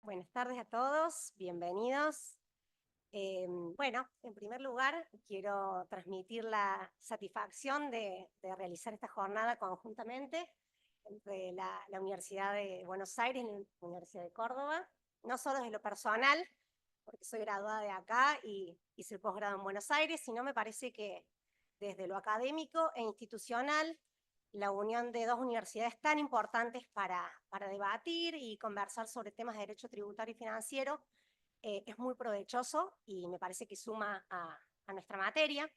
Buenas tardes a todos, bienvenidos. Bueno, en primer lugar, quiero transmitir la satisfacción de realizar esta jornada conjuntamente entre la Universidad de Buenos Aires y la Universidad de Córdoba, no solo desde lo personal, porque soy graduada de acá y hice el posgrado en Buenos Aires, sino me parece que desde lo académico e institucional, la unión de dos universidades tan importantes para debatir y conversar sobre temas de derecho tributario y financiero es muy provechoso y me parece que suma a nuestra materia.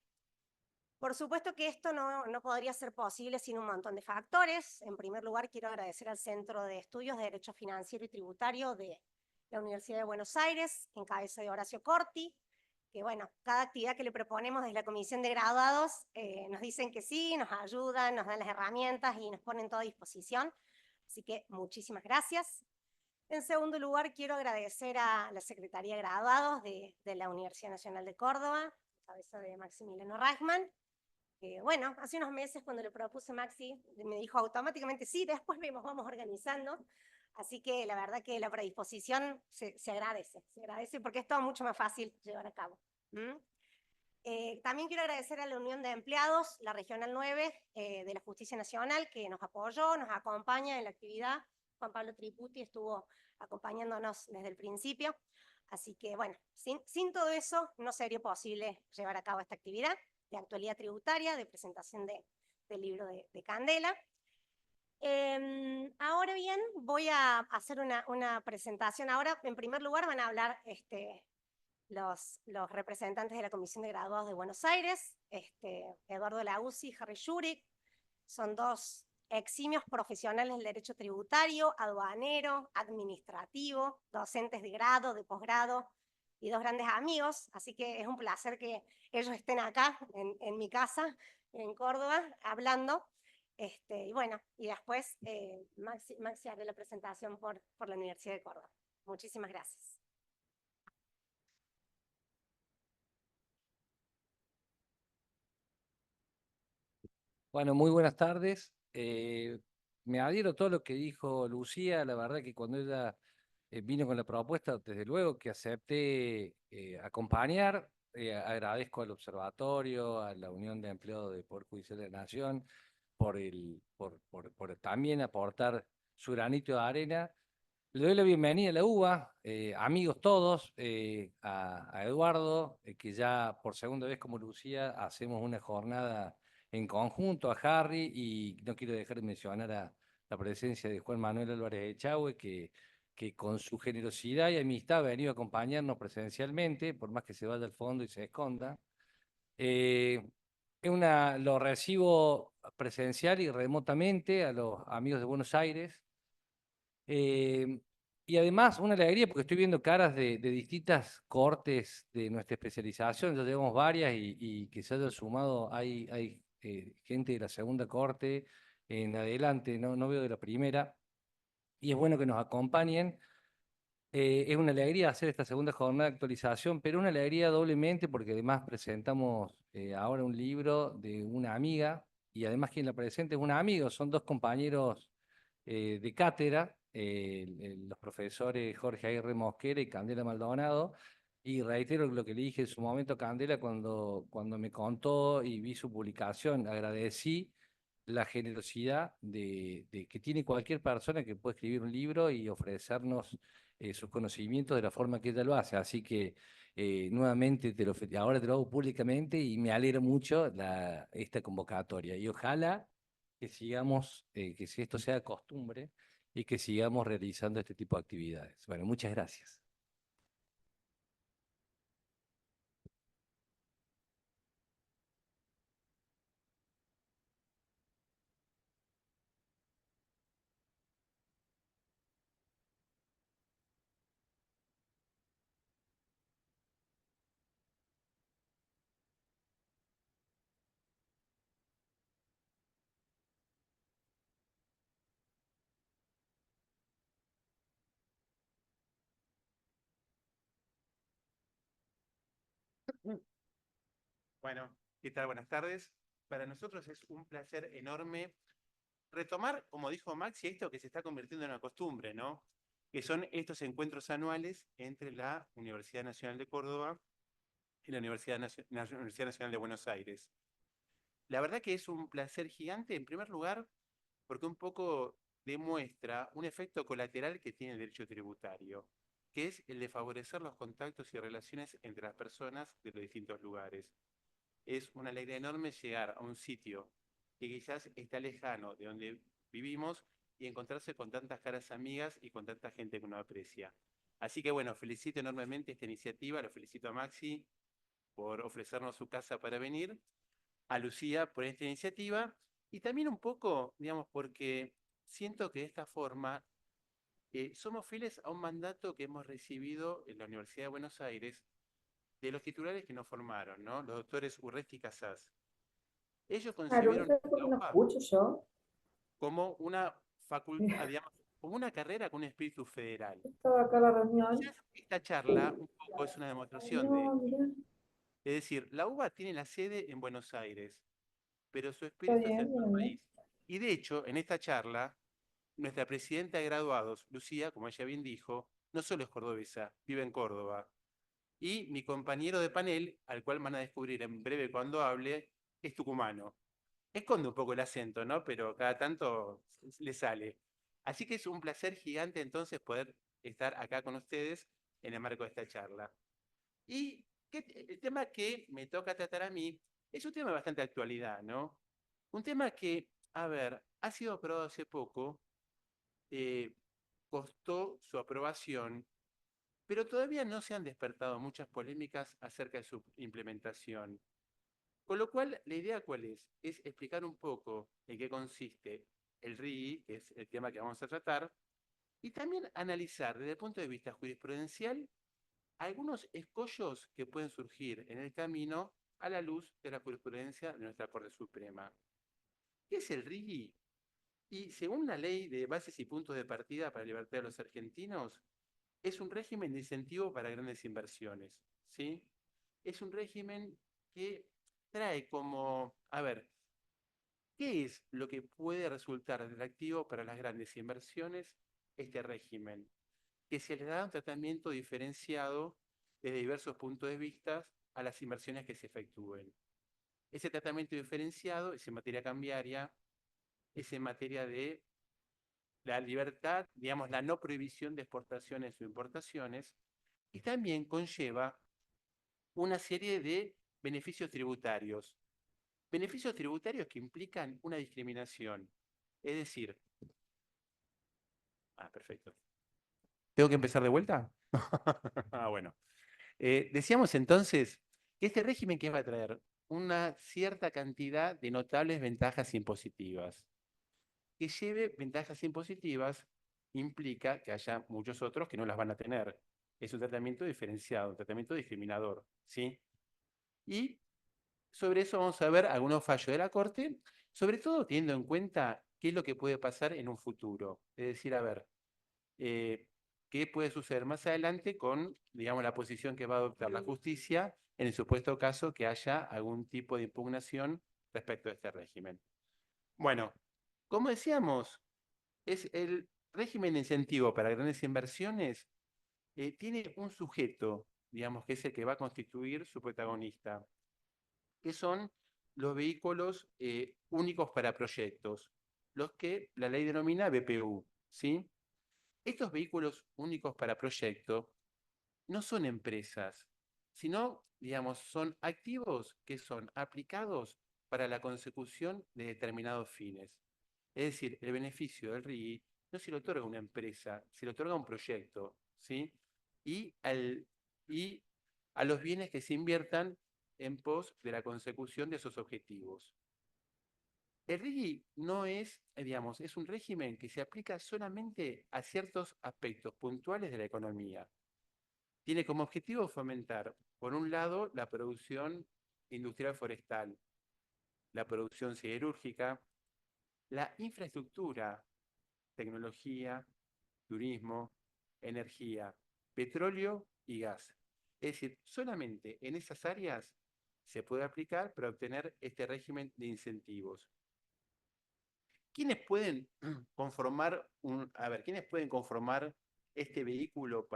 Por supuesto que esto no podría ser posible sin un montón de factores. En primer lugar, quiero agradecer al Centro de Estudios de Derecho Financiero y Tributario de la Universidad de Buenos Aires, en cabeza de Horacio Corti, que bueno, cada actividad que le proponemos desde la Comisión de Graduados nos dicen que sí, nos ayudan, nos dan las herramientas y nos ponen todo a disposición. Así que muchísimas gracias. En segundo lugar, quiero agradecer a la Secretaría de Graduados de la Universidad Nacional de Córdoba, en cabeza de Maximiliano Reichmann, que bueno, hace unos meses cuando le propuse a Maxi, me dijo automáticamente sí, después vemos, vamos organizando. Así que la verdad que la predisposición se agradece porque es todo mucho más fácil llevar a cabo. También quiero agradecer a la Unión de Empleados, la Regional 9 de la Justicia Nacional, que nos apoyó, nos acompaña en la actividad. Juan Pablo Triputi estuvo acompañándonos desde el principio. Así que, bueno, sin todo eso no sería posible llevar a cabo esta actividad de actualidad tributaria, de presentación del libro de Candela. Ahora bien, voy a hacer una presentación. Ahora, en primer lugar, van a hablar los representantes de la Comisión de Graduados de Buenos Aires, Eduardo Lauzzi y Harry Schurig. Son dos eximios profesionales del derecho tributario, aduanero, administrativo, docentes de grado, de posgrado y dos grandes amigos. Así que es un placer que ellos estén acá en mi casa, en Córdoba, hablando. Y bueno, y después Maxi hará la presentación por la Universidad de Córdoba. Muchísimas gracias. Bueno, muy buenas tardes. Me adhiero a todo lo que dijo Lucía. La verdad que cuando ella vino con la propuesta, desde luego que acepté acompañar. Agradezco al Observatorio, a la Unión de Empleados del Poder Judicial de la Nación, por también aportar su granito de arena. Le doy la bienvenida a la UBA, amigos todos, a Eduardo, que ya por segunda vez como Lucía hacemos una jornada en conjunto, a Harry, y no quiero dejar de mencionar a la presencia de Juan Manuel Álvarez Echagüe, que con su generosidad y amistad ha venido a acompañarnos presencialmente, por más que se vaya al fondo y se esconda. Eh, lo recibo presencial y remotamente a los amigos de Buenos Aires. Eh, y además una alegría porque estoy viendo caras de distintas cortes de nuestra especialización, ya llevamos varias y que se hayan sumado, hay gente de la segunda corte en adelante, no veo de la primera, y es bueno que nos acompañen. Es una alegría hacer esta segunda jornada de actualización, pero una alegría doblemente porque además presentamos ahora un libro de una amiga y además quien la presenta es un amigo, son dos compañeros de cátedra, los profesores Jorge Aguirre Mosquera y Candela Maldonado. Y reitero lo que le dije en su momento a Candela cuando me contó y vi su publicación, agradecí la generosidad de que tiene cualquier persona que puede escribir un libro y ofrecernos sus conocimientos de la forma que ella lo hace. Así que nuevamente ahora te lo hago públicamente y me alegra mucho esta convocatoria. Y ojalá que sigamos, que si esto sea costumbre y que sigamos realizando este tipo de actividades. Bueno, muchas gracias. Bueno, ¿qué tal? Buenas tardes. Para nosotros es un placer enorme retomar, como dijo Maxi, esto que se está convirtiendo en una costumbre, ¿no? que son estos encuentros anuales entre la Universidad Nacional de Córdoba y la Universidad Nacional de Buenos Aires. La verdad que es un placer gigante, en primer lugar, porque un poco demuestra un efecto colateral que tiene el derecho tributario, que es el de favorecer los contactos y relaciones entre las personas de los distintos lugares. Es una alegría enorme llegar a un sitio que quizás está lejano de donde vivimos y encontrarse con tantas caras amigas y con tanta gente que uno aprecia. Así que bueno, felicito enormemente esta iniciativa, lo felicito a Maxi por ofrecernos su casa para venir, a Lucía por esta iniciativa y también un poco, digamos, porque siento que de esta forma somos fieles a un mandato que hemos recibido en la Universidad de Buenos Aires de los titulares que nos formaron, ¿no? Los doctores Urresti y Casás. Ellos Claro, concibieron ¿sabes por la qué no UBA escucho yo? como una facultad, digamos, como una carrera con un espíritu federal. Estaba acá la reunión. Quizás esta charla un poco es una demostración de No, esto. mira, Es decir, la UBA tiene la sede en Buenos Aires, pero su está espíritu es en bien, todo el bien, país. Y de hecho, en esta charla, nuestra presidenta de graduados, Lucía, como ella bien dijo, no solo es cordobesa, vive en Córdoba. Y mi compañero de panel, al cual van a descubrir en breve cuando hable, es tucumano. Esconde un poco el acento, ¿no? Pero cada tanto le sale. Así que es un placer gigante entonces poder estar acá con ustedes en el marco de esta charla. Y el tema que me toca tratar a mí es un tema de bastante actualidad, ¿no? Un tema que, a ver, ha sido aprobado hace poco, eh, costó su aprobación, pero todavía no se han despertado muchas polémicas acerca de su implementación. Con lo cual, la idea cuál es? Es explicar un poco en qué consiste el RII, que es el tema que vamos a tratar, y también analizar desde el punto de vista jurisprudencial algunos escollos que pueden surgir en el camino a la luz de la jurisprudencia de nuestra Corte Suprema. ¿Qué es el RII? Y según la Ley de Bases y Puntos de Partida para la Libertad de los Argentinos, es un régimen de incentivo para grandes inversiones, ¿sí? Es un régimen que trae como, a ver, ¿qué es lo que puede resultar atractivo para las grandes inversiones? Este régimen, que se le da un tratamiento diferenciado desde diversos puntos de vista a las inversiones que se efectúen. Ese tratamiento diferenciado es en materia cambiaria, es en materia de la libertad, digamos, la no prohibición de exportaciones o importaciones, y también conlleva una serie de beneficios tributarios. Beneficios tributarios que implican una discriminación. Es decir, perfecto. ¿Tengo que empezar de vuelta? Bueno. Decíamos entonces que este régimen que va a traer una cierta cantidad de notables ventajas impositivas. Que lleve ventajas impositivas implica que haya muchos otros que no las van a tener. Es un tratamiento diferenciado, un tratamiento discriminador, ¿sí? Y sobre eso vamos a ver algunos fallos de la Corte, sobre todo teniendo en cuenta qué es lo que puede pasar en un futuro. Es decir, a ver, qué puede suceder más adelante con, digamos, la posición que va a adoptar la justicia en el supuesto caso que haya algún tipo de impugnación respecto a este régimen. Bueno, como decíamos, es el régimen de incentivo para grandes inversiones, tiene un sujeto, digamos, que es el que va a constituir su protagonista, que son los vehículos únicos para proyectos, los que la ley denomina BPU, ¿sí? Estos vehículos únicos para proyecto no son empresas, sino, digamos, son activos que son aplicados para la consecución de determinados fines. Es decir, el beneficio del RII no se le otorga a una empresa, se le otorga a un proyecto, ¿sí? Y, y a los bienes que se inviertan en pos de la consecución de esos objetivos. El RIGI no es, digamos, es un régimen que se aplica solamente a ciertos aspectos puntuales de la economía. Tiene como objetivo fomentar, por un lado, la producción industrial forestal, la producción siderúrgica, la infraestructura, tecnología, turismo, energía, petróleo y gas. Es decir, solamente en esas áreas se puede aplicar para obtener este régimen de incentivos. ¿Quiénes pueden conformar quiénes pueden conformar este vehículo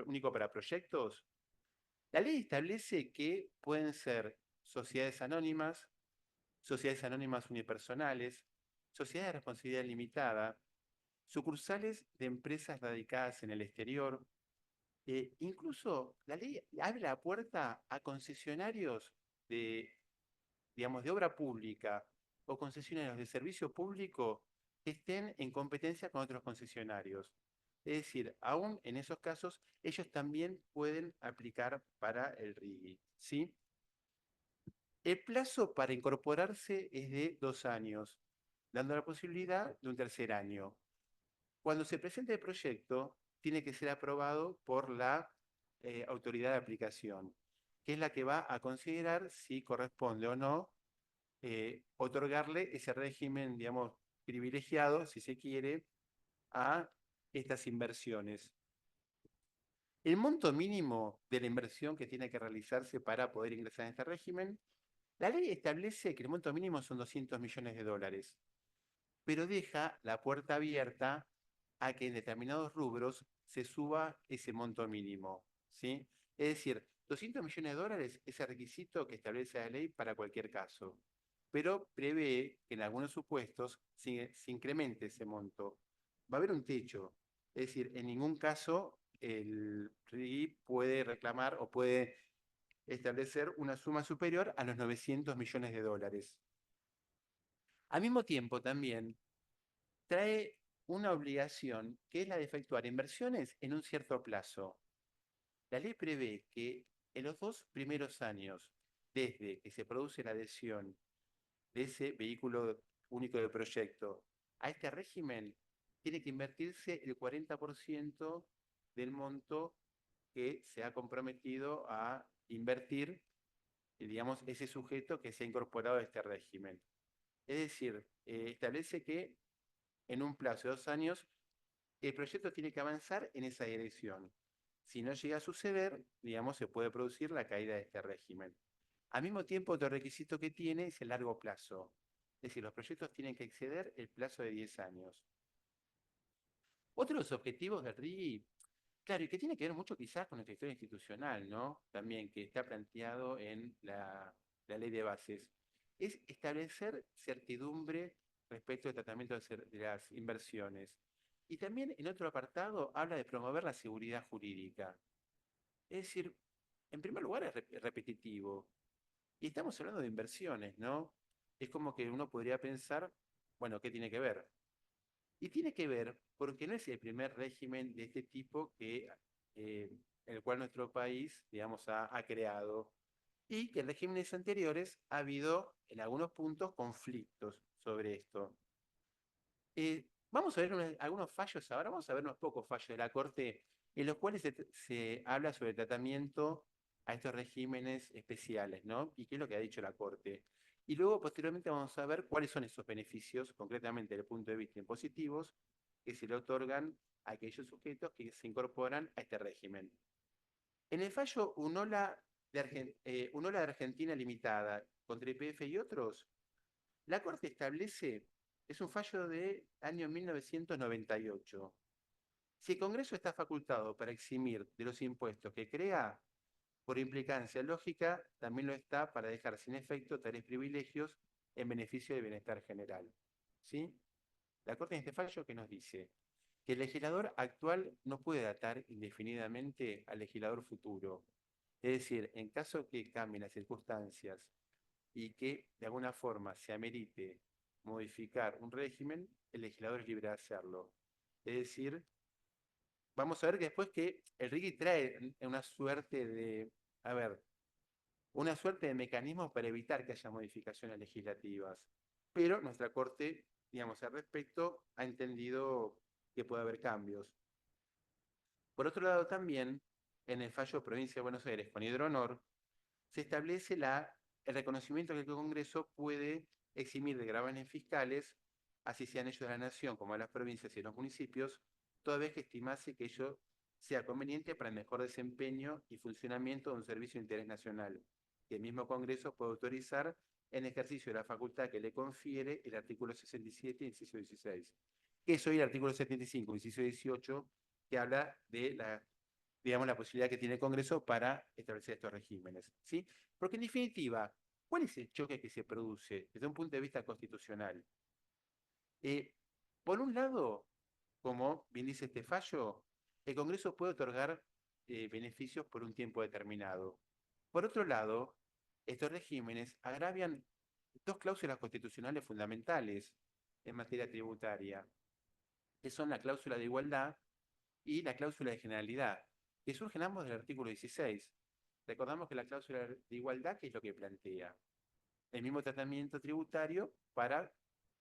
único para proyectos, la ley establece que pueden ser sociedades anónimas unipersonales, sociedades de responsabilidad limitada, sucursales de empresas radicadas en el exterior. Incluso la ley abre la puerta a concesionarios de, digamos, de obra pública o concesionarios de servicio público que estén en competencia con otros concesionarios. Es decir, aún en esos casos, ellos también pueden aplicar para el RIGI, ¿sí? El plazo para incorporarse es de 2 años, dando la posibilidad de un tercer año. Cuando se presente el proyecto, tiene que ser aprobado por la autoridad de aplicación, que es la que va a considerar si corresponde o no otorgarle ese régimen, digamos, privilegiado, si se quiere, a estas inversiones. El monto mínimo de la inversión que tiene que realizarse para poder ingresar en este régimen, la ley establece que el monto mínimo son 200 millones de dólares, pero deja la puerta abierta a que en determinados rubros se suba ese monto mínimo, ¿sí? Es decir, 200 millones de dólares es el requisito que establece la ley para cualquier caso, pero prevé que en algunos supuestos se incremente ese monto. Va a haber un techo, es decir, en ningún caso el RIGI puede reclamar o puede establecer una suma superior a los 900 millones de dólares. Al mismo tiempo, también trae una obligación que es la de efectuar inversiones en un cierto plazo. La ley prevé que en los 2 primeros años, desde que se produce la adhesión de ese vehículo único de proyecto a este régimen, tiene que invertirse el 40% del monto que se ha comprometido a invertir, digamos, ese sujeto que se ha incorporado a este régimen. Es decir, establece que en un plazo de 2 años el proyecto tiene que avanzar en esa dirección. Si no llega a suceder, digamos, se puede producir la caída de este régimen. Al mismo tiempo, otro requisito que tiene es el largo plazo. Es decir, los proyectos tienen que exceder el plazo de 10 años. Otro de los objetivos del RIGI, claro, y que tiene que ver mucho quizás con nuestra historia institucional, ¿no? También que está planteado en la ley de bases, es establecer certidumbre respecto al tratamiento de las inversiones. Y también en otro apartado habla de promover la seguridad jurídica. Es decir, en primer lugar es repetitivo. Y estamos hablando de inversiones, ¿no? Es como que uno podría pensar, bueno, ¿qué tiene que ver? Y tiene que ver porque no es el primer régimen de este tipo el cual nuestro país, digamos, ha creado. Y que en regímenes anteriores ha habido, en algunos puntos, conflictos sobre esto. Vamos a ver algunos fallos ahora, vamos a ver unos pocos fallos de la Corte en los cuales se habla sobre el tratamiento a estos regímenes especiales, ¿no? Y qué es lo que ha dicho la Corte. Y luego, posteriormente, vamos a ver cuáles son esos beneficios, concretamente desde el punto de vista impositivos, que se le otorgan a aquellos sujetos que se incorporan a este régimen. En el fallo Unola de Argentina Limitada contra YPF y otros, la Corte establece, es un fallo de año 1998. Si el Congreso está facultado para eximir de los impuestos que crea, por implicancia lógica, también lo está para dejar sin efecto tales privilegios en beneficio del bienestar general. ¿Sí? La Corte en este fallo que nos dice que el legislador actual no puede datar indefinidamente al legislador futuro. Es decir, en caso que cambien las circunstancias y que de alguna forma se amerite modificar un régimen, el legislador es libre de hacerlo. Es decir, vamos a ver que después que el RIGI trae una suerte de, una suerte de mecanismos para evitar que haya modificaciones legislativas. Pero nuestra Corte, digamos, al respecto, ha entendido que puede haber cambios. Por otro lado, también, en el fallo Provincia de Buenos Aires con Hidronor, se establece el reconocimiento que el Congreso puede eximir de gravámenes fiscales, así sean ellos de la Nación como de las provincias y los municipios, toda vez que estimase que ello sea conveniente para el mejor desempeño y funcionamiento de un servicio de interés nacional, que el mismo Congreso puede autorizar en ejercicio de la facultad que le confiere el artículo 67, inciso 16. Que es hoy el artículo 75, inciso 18 que habla de digamos, la posibilidad que tiene el Congreso para establecer estos regímenes, ¿sí? Porque en definitiva, ¿cuál es el choque que se produce desde un punto de vista constitucional? Por un lado, como bien dice este fallo, el Congreso puede otorgar beneficios por un tiempo determinado. Por otro lado, estos regímenes agravian dos cláusulas constitucionales fundamentales en materia tributaria, que son la cláusula de igualdad y la cláusula de generalidad, que surgen ambos del artículo 16. Recordamos que la cláusula de igualdad, ¿qué es lo que plantea? El mismo tratamiento tributario para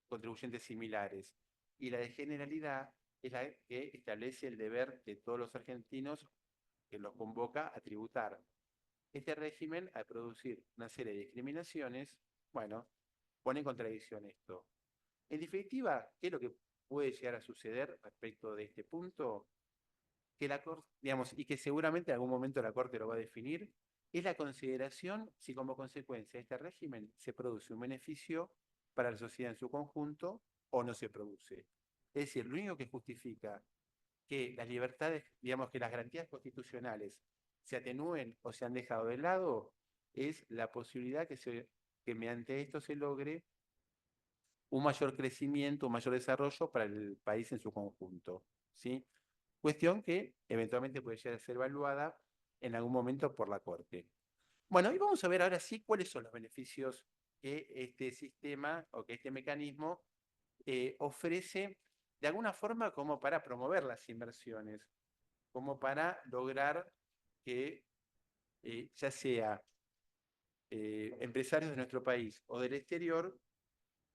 contribuyentes similares. Y la de generalidad es la que establece el deber de todos los argentinos que los convoca a tributar. Este régimen, al producir una serie de discriminaciones, bueno, pone en contradicción esto. En definitiva, ¿qué es lo que puede llegar a suceder respecto de este punto? Que la Corte, digamos, y que seguramente en algún momento la Corte lo va a definir, es la consideración si como consecuencia de este régimen se produce un beneficio para la sociedad en su conjunto o no se produce. Es decir, lo único que justifica que las libertades, digamos que las garantías constitucionales se atenúen o se han dejado de lado, es la posibilidad que mediante esto se logre un mayor crecimiento, un mayor desarrollo para el país en su conjunto, ¿sí? Cuestión que eventualmente puede llegar a ser evaluada en algún momento por la Corte. Bueno, y vamos a ver ahora sí cuáles son los beneficios que este sistema o que este mecanismo ofrece de alguna forma como para promover las inversiones, como para lograr que ya sea empresarios de nuestro país o del exterior,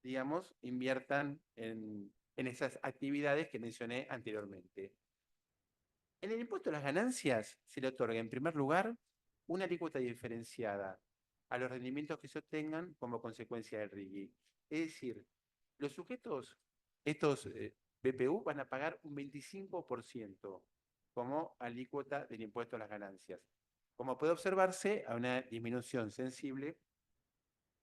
digamos, inviertan en esas actividades que mencioné anteriormente. En el impuesto a las ganancias se le otorga, en primer lugar, una alícuota diferenciada a los rendimientos que se obtengan como consecuencia del RIGI. Es decir, los sujetos, estos BPU, van a pagar un 25% como alícuota del impuesto a las ganancias. Como puede observarse, hay una disminución sensible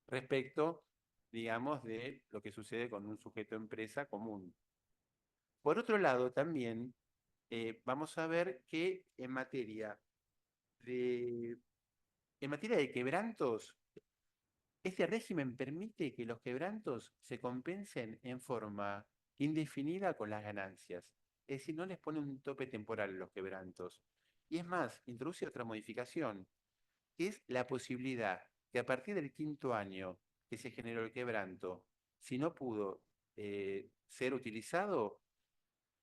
respecto, digamos, de lo que sucede con un sujeto empresa común. Por otro lado, también vamos a ver que en materia de quebrantos, este régimen permite que los quebrantos se compensen en forma indefinida con las ganancias. Es decir, no les pone un tope temporal a los quebrantos. Y es más, introduce otra modificación, que es la posibilidad que a partir del quinto año que se generó el quebranto, si no pudo ser utilizado,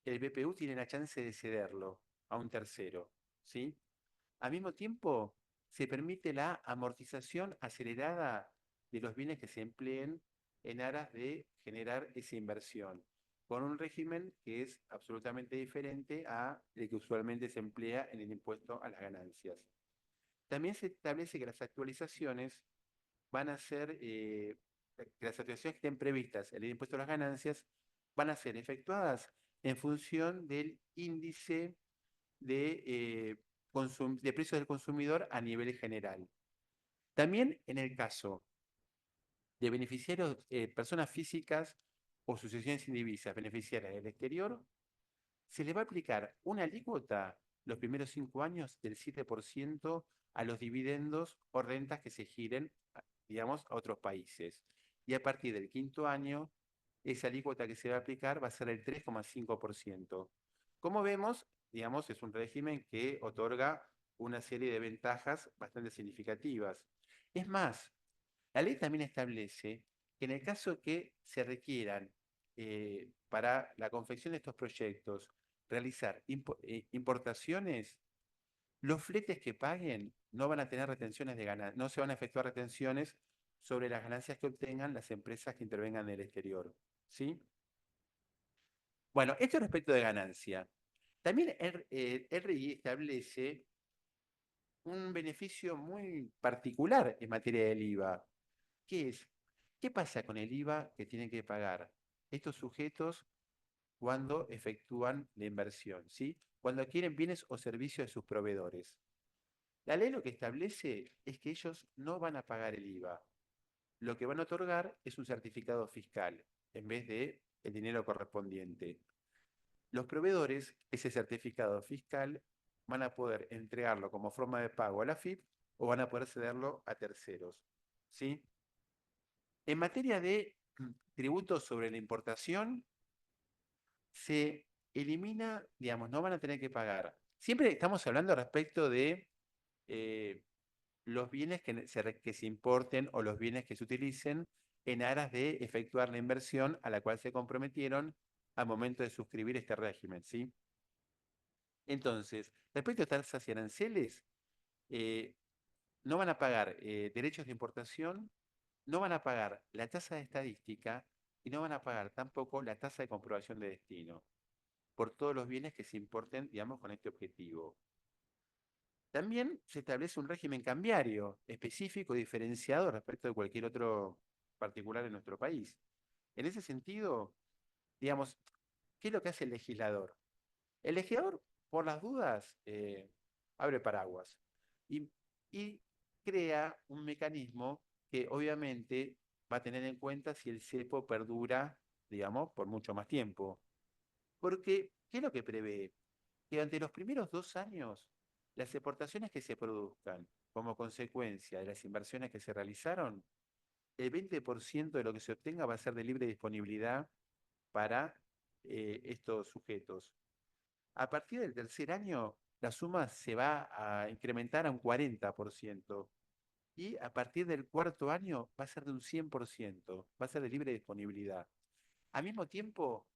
el BPU tiene la chance de cederlo a un tercero, ¿sí? Al mismo tiempo, se permite la amortización acelerada de los bienes que se empleen en aras de generar esa inversión, con un régimen que es absolutamente diferente a el que usualmente se emplea en el impuesto a las ganancias. También se establece que las actualizaciones van a ser, que las actualizaciones que estén previstas en el impuesto a las ganancias van a ser efectuadas en función del índice de precios del consumidor a nivel general. También en el caso de beneficiarios, personas físicas o sucesiones indivisas beneficiarias del exterior, se le va a aplicar una alícuota los primeros 5 años del 7% a los dividendos o rentas que se giren, digamos, a otros países. Y a partir del quinto año, esa alícuota que se va a aplicar va a ser el 3,5%. Como vemos, digamos, es un régimen que otorga una serie de ventajas bastante significativas. Es más, la ley también establece que en el caso que se requieran para la confección de estos proyectos realizar importaciones, los fletes que paguen no van a tener retenciones de ganancias, no se van a efectuar retenciones sobre las ganancias que obtengan las empresas que intervengan en el exterior, ¿sí? Bueno, esto respecto de ganancia. También el RI establece un beneficio muy particular en materia del IVA, que es, ¿qué pasa con el IVA que tienen que pagar estos sujetos cuando efectúan la inversión, ¿sí? Cuando adquieren bienes o servicios de sus proveedores? La ley lo que establece es que ellos no van a pagar el IVA. Lo que van a otorgar es un certificado fiscal en vez de el dinero correspondiente. los proveedores ese certificado fiscal van a poder entregarlo como forma de pago a la AFIP o van a poder cederlo a terceros, ¿sí? En materia de tributos sobre la importación, se elimina, digamos, no van a tener que pagar. Siempre estamos hablando respecto de los bienes que se importen o los bienes que se utilicen en aras de efectuar la inversión a la cual se comprometieron al momento de suscribir este régimen, ¿sí? Entonces, respecto a tasas y aranceles, eh, no van a pagar derechos de importación, no van a pagar la tasa de estadística y no van a pagar tampoco la tasa de comprobación de destino por todos los bienes que se importen, digamos, con este objetivo. También se establece un régimen cambiario específico diferenciado respecto de cualquier otro particular en nuestro país. En ese sentido, digamos, ¿qué es lo que hace el legislador? El legislador, por las dudas, abre paraguas y, y crea un mecanismo que obviamente va a tener en cuenta si el cepo perdura, digamos, por mucho más tiempo. Porque, ¿qué es lo que prevé? Que durante los primeros 2 años, las exportaciones que se produzcan como consecuencia de las inversiones que se realizaron, el 20% de lo que se obtenga va a ser de libre disponibilidad para estos sujetos. A partir del tercer año, la suma se va a incrementar a un 40% y a partir del cuarto año va a ser de un 100%, va a ser de libre disponibilidad. Al mismo tiempo,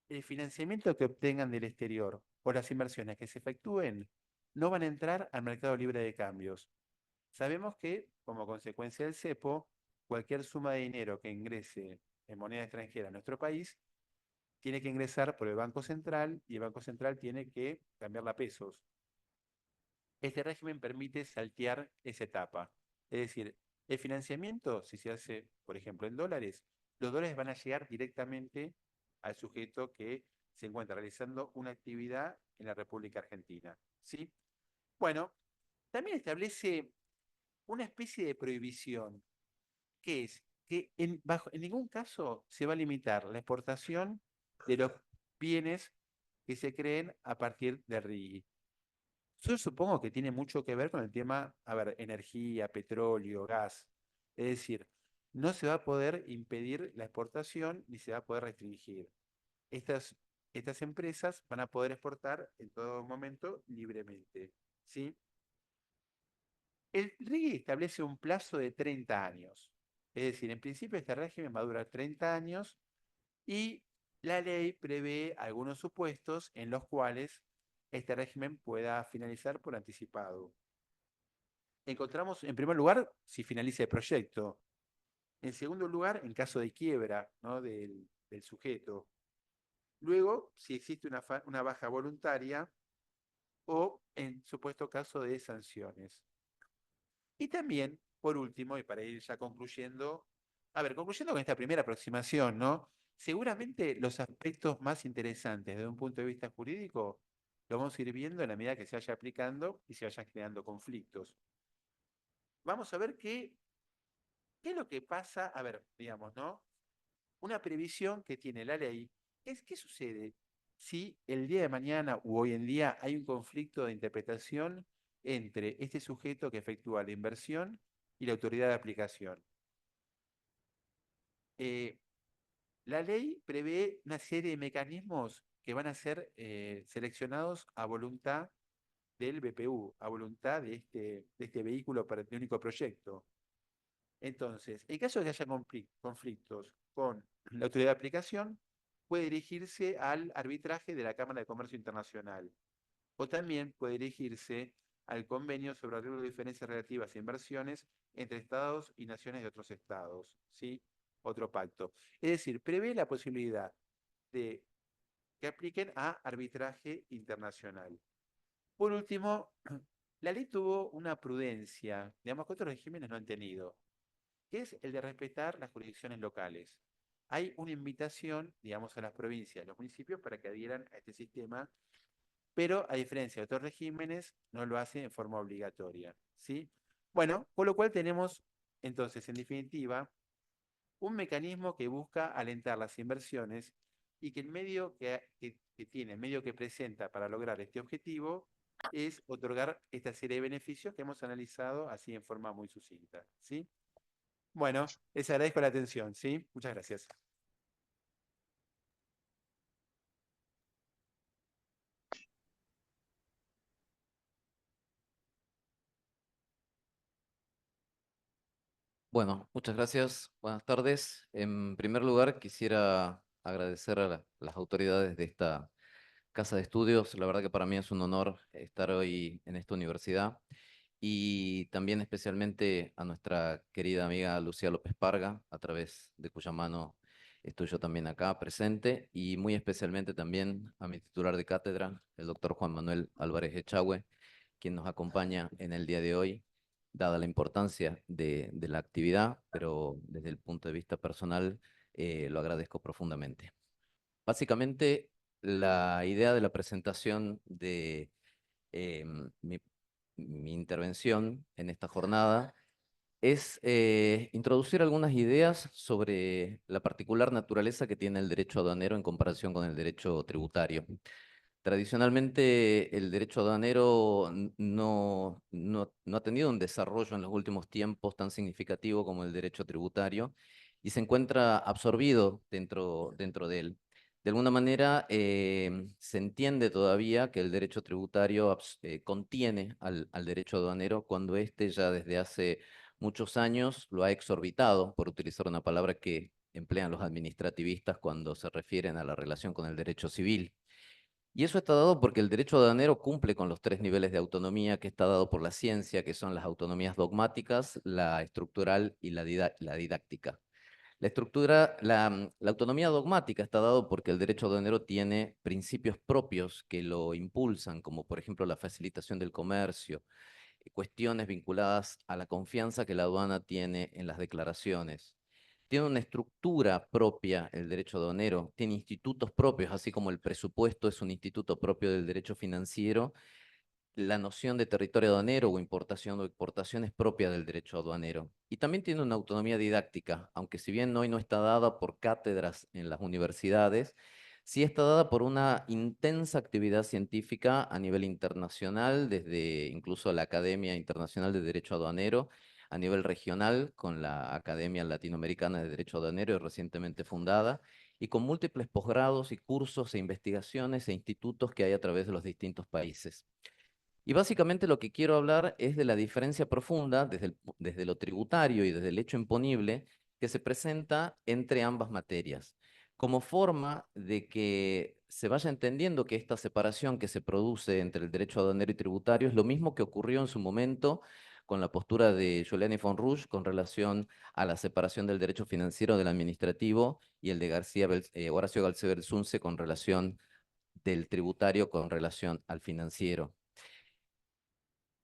el financiamiento que obtengan del exterior o las inversiones que se efectúen no van a entrar al mercado libre de cambios. Sabemos que, como consecuencia del cepo, cualquier suma de dinero que ingrese en moneda extranjera a nuestro país tiene que ingresar por el Banco Central y el Banco Central tiene que cambiarla a pesos. Este régimen permite saltear esa etapa. Es decir, el financiamiento, si se hace, por ejemplo, en dólares, los dólares van a llegar directamente al sujeto que se encuentra realizando una actividad en la República Argentina. ¿Sí? Bueno, también establece una especie de prohibición, que es que en ningún caso se va a limitar la exportación de los bienes que se creen a partir de RIGI. Yo supongo que tiene mucho que ver con el tema, a ver, energía, petróleo, gas. Es decir, no se va a poder impedir la exportación ni se va a poder restringir. Estas, estas empresas van a poder exportar en todo momento libremente, ¿sí? El RIGI establece un plazo de 30 años. Es decir, en principio este régimen va a durar 30 años y la ley prevé algunos supuestos en los cuales este régimen pueda finalizar por anticipado. Encontramos, en primer lugar, si finaliza el proyecto. En segundo lugar, en caso de quiebra, ¿no?, del sujeto. Luego, si existe una baja voluntaria o en supuesto caso de sanciones. Y también, por último, y para ir ya concluyendo, a ver, concluyendo con esta primera aproximación, ¿no? Seguramente los aspectos más interesantes desde un punto de vista jurídico lo vamos a ir viendo en la medida que se vaya aplicando y se vayan creando conflictos. Vamos a ver qué es lo que pasa, a ver, digamos, ¿no? Una previsión que tiene la ley es qué sucede si el día de mañana u hoy en día hay un conflicto de interpretación entre este sujeto que efectúa la inversión y la autoridad de aplicación. La ley prevé una serie de mecanismos que van a ser seleccionados a voluntad del BPU, a voluntad de este vehículo para el único proyecto. Entonces, en caso de que haya conflictos con la autoridad de aplicación, puede dirigirse al arbitraje de la Cámara de Comercio Internacional o también puede dirigirse al convenio sobre arreglo de diferencias relativas a inversiones entre estados y naciones de otros estados, ¿sí? Otro pacto. Es decir, prevé la posibilidad de que apliquen a arbitraje internacional. Por último, la ley tuvo una prudencia, digamos que otros regímenes no han tenido, que es el de respetar las jurisdicciones locales. Hay una invitación, digamos, a las provincias, a los municipios para que adhieran a este sistema, pero a diferencia de otros regímenes, no lo hace en forma obligatoria, ¿sí? Bueno, con lo cual tenemos, entonces, en definitiva, un mecanismo que busca alentar las inversiones y que el medio que tiene, el medio que presenta para lograr este objetivo es otorgar esta serie de beneficios que hemos analizado así en forma muy sucinta, ¿sí? Bueno, les agradezco la atención, ¿sí? Muchas gracias. Bueno, muchas gracias. Buenas tardes. En primer lugar, quisiera agradecer a las autoridades de esta casa de estudios. La verdad que para mí es un honor estar hoy en esta universidad y también especialmente a nuestra querida amiga Lucía López Parga, a través de cuya mano estoy yo también acá presente, y muy especialmente también a mi titular de cátedra, el doctor Juan Manuel Álvarez Echagüe, quien nos acompaña en el día de hoy, dada la importancia de la actividad, pero desde el punto de vista personal lo agradezco profundamente. Básicamente, la idea de la presentación de eh, mi, mi intervención en esta jornada es introducir algunas ideas sobre la particular naturaleza que tiene el derecho aduanero en comparación con el derecho tributario. Tradicionalmente, el derecho aduanero no ha tenido un desarrollo en los últimos tiempos tan significativo como el derecho tributario y se encuentra absorbido dentro de él. De alguna manera, se entiende todavía que el derecho tributario contiene al derecho aduanero cuando éste ya desde hace muchos años lo ha exorbitado, por utilizar una palabra que emplean los administrativistas cuando se refieren a la relación con el derecho civil. Y eso está dado porque el derecho aduanero cumple con los 3 niveles de autonomía que está dado por la ciencia, que son las autonomías dogmáticas, la estructural y la didáctica. La autonomía dogmática está dado porque el derecho aduanero tiene principios propios que lo impulsan, como por ejemplo la facilitación del comercio, cuestiones vinculadas a la confianza que la aduana tiene en las declaraciones. Tiene una estructura propia el derecho aduanero, tiene institutos propios, así como el presupuesto es un instituto propio del derecho financiero. La noción de territorio aduanero o importación o exportación es propia del derecho aduanero. Y también tiene una autonomía didáctica, aunque si bien hoy no está dada por cátedras en las universidades, sí está dada por una intensa actividad científica a nivel internacional, desde incluso la Academia Internacional de Derecho Aduanero, a nivel regional, con la Academia Latinoamericana de Derecho Aduanero, recientemente fundada, y con múltiples posgrados y cursos e investigaciones e institutos que hay a través de los distintos países. Y básicamente lo que quiero hablar es de la diferencia profunda desde lo tributario y desde el hecho imponible que se presenta entre ambas materias, como forma de que se vaya entendiendo que esta separación que se produce entre el derecho aduanero y tributario es lo mismo que ocurrió en su momento con la postura de Giuliani von Rusch con relación a la separación del derecho financiero del administrativo y el de Horacio Galce Belsunce con relación del tributario con relación al financiero.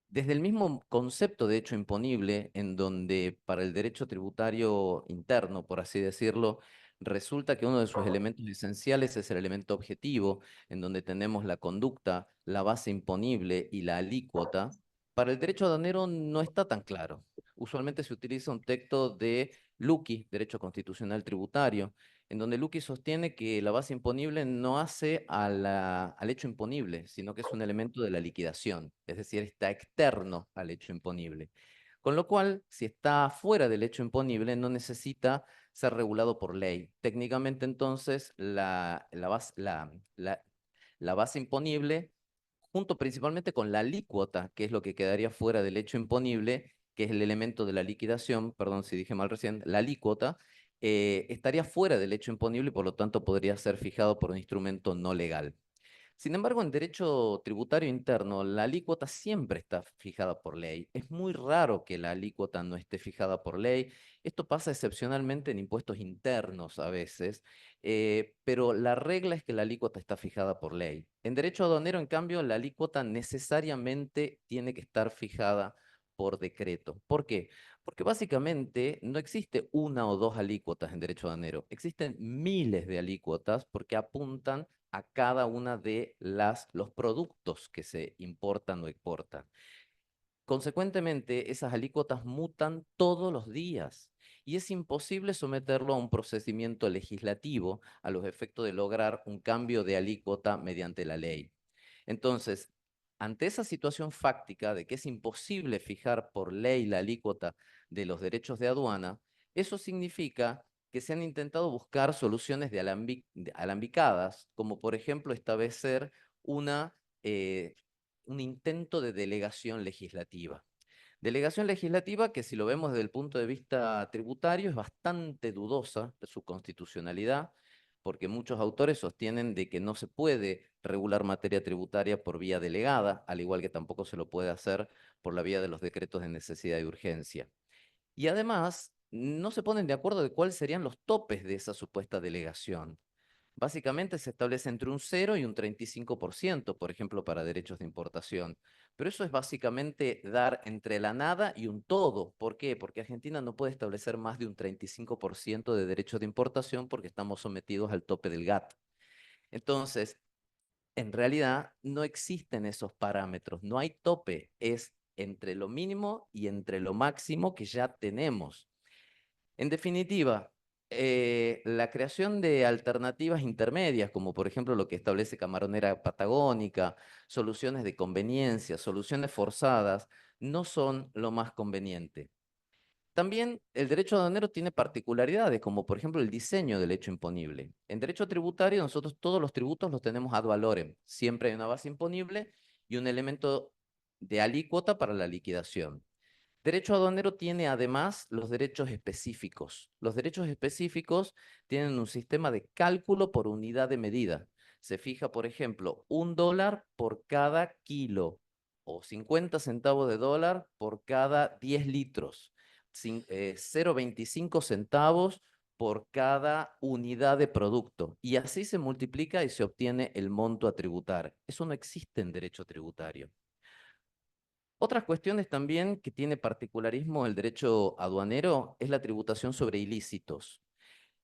Desde el mismo concepto de hecho imponible, en donde para el derecho tributario interno, por así decirlo, resulta que uno de sus elementos esenciales es el elemento objetivo, en donde tenemos la conducta, la base imponible y la alícuota, para el derecho aduanero no está tan claro. Usualmente se utiliza un texto de Lucchi, Derecho Constitucional Tributario, en donde Lucchi sostiene que la base imponible no hace al hecho imponible, sino que es un elemento de la liquidación, es decir, está externo al hecho imponible. Con lo cual, si está fuera del hecho imponible, no necesita ser regulado por ley. Técnicamente, entonces, la base imponible, junto principalmente con la alícuota, que es lo que quedaría fuera del hecho imponible, que es el elemento de la liquidación, perdón si dije mal recién, la alícuota, estaría fuera del hecho imponible y por lo tanto podría ser fijado por un instrumento no legal. Sin embargo, en derecho tributario interno, la alícuota siempre está fijada por ley. Es muy raro que la alícuota no esté fijada por ley. Esto pasa excepcionalmente en impuestos internos a veces, pero la regla es que la alícuota está fijada por ley. En derecho aduanero, en cambio, la alícuota necesariamente tiene que estar fijada por decreto. ¿Por qué? Porque básicamente no existe una o dos alícuotas en derecho aduanero. Existen miles de alícuotas porque apuntan a cada una de los productos que se importan o exportan. Consecuentemente, esas alícuotas mutan todos los días y es imposible someterlo a un procedimiento legislativo a los efectos de lograr un cambio de alícuota mediante la ley. Entonces, ante esa situación fáctica de que es imposible fijar por ley la alícuota de los derechos de aduana, eso significa que se han intentado buscar soluciones alambicadas, como por ejemplo establecer un intento de delegación legislativa. Delegación legislativa que, si lo vemos desde el punto de vista tributario, es bastante dudosa de su constitucionalidad, porque muchos autores sostienen de que no se puede regular materia tributaria por vía delegada, al igual que tampoco se lo puede hacer por la vía de los decretos de necesidad y urgencia. Y además, no se ponen de acuerdo de cuáles serían los topes de esa supuesta delegación. Básicamente se establece entre un 0 y un 35%, por ejemplo, para derechos de importación. Pero eso es básicamente dar entre la nada y un todo. ¿Por qué? Porque Argentina no puede establecer más de un 35% de derechos de importación porque estamos sometidos al tope del GATT. Entonces, en realidad no existen esos parámetros, no hay tope, es entre lo mínimo y entre lo máximo que ya tenemos. En definitiva, la creación de alternativas intermedias, como por ejemplo lo que establece Camaronera Patagónica, soluciones de conveniencia, soluciones forzadas, no son lo más conveniente. También el derecho aduanero tiene particularidades, como por ejemplo el diseño del hecho imponible. En derecho tributario nosotros todos los tributos los tenemos ad valorem. Siempre hay una base imponible y un elemento de alícuota para la liquidación. Derecho aduanero tiene además los derechos específicos. Los derechos específicos tienen un sistema de cálculo por unidad de medida. Se fija, por ejemplo, $1 por cada kilo o 50 centavos de dólar por cada 10 litros. 0,25 centavos por cada unidad de producto. Y así se multiplica y se obtiene el monto a tributar. Eso no existe en derecho tributario. Otras cuestiones también que tiene particularismo el derecho aduanero es la tributación sobre ilícitos.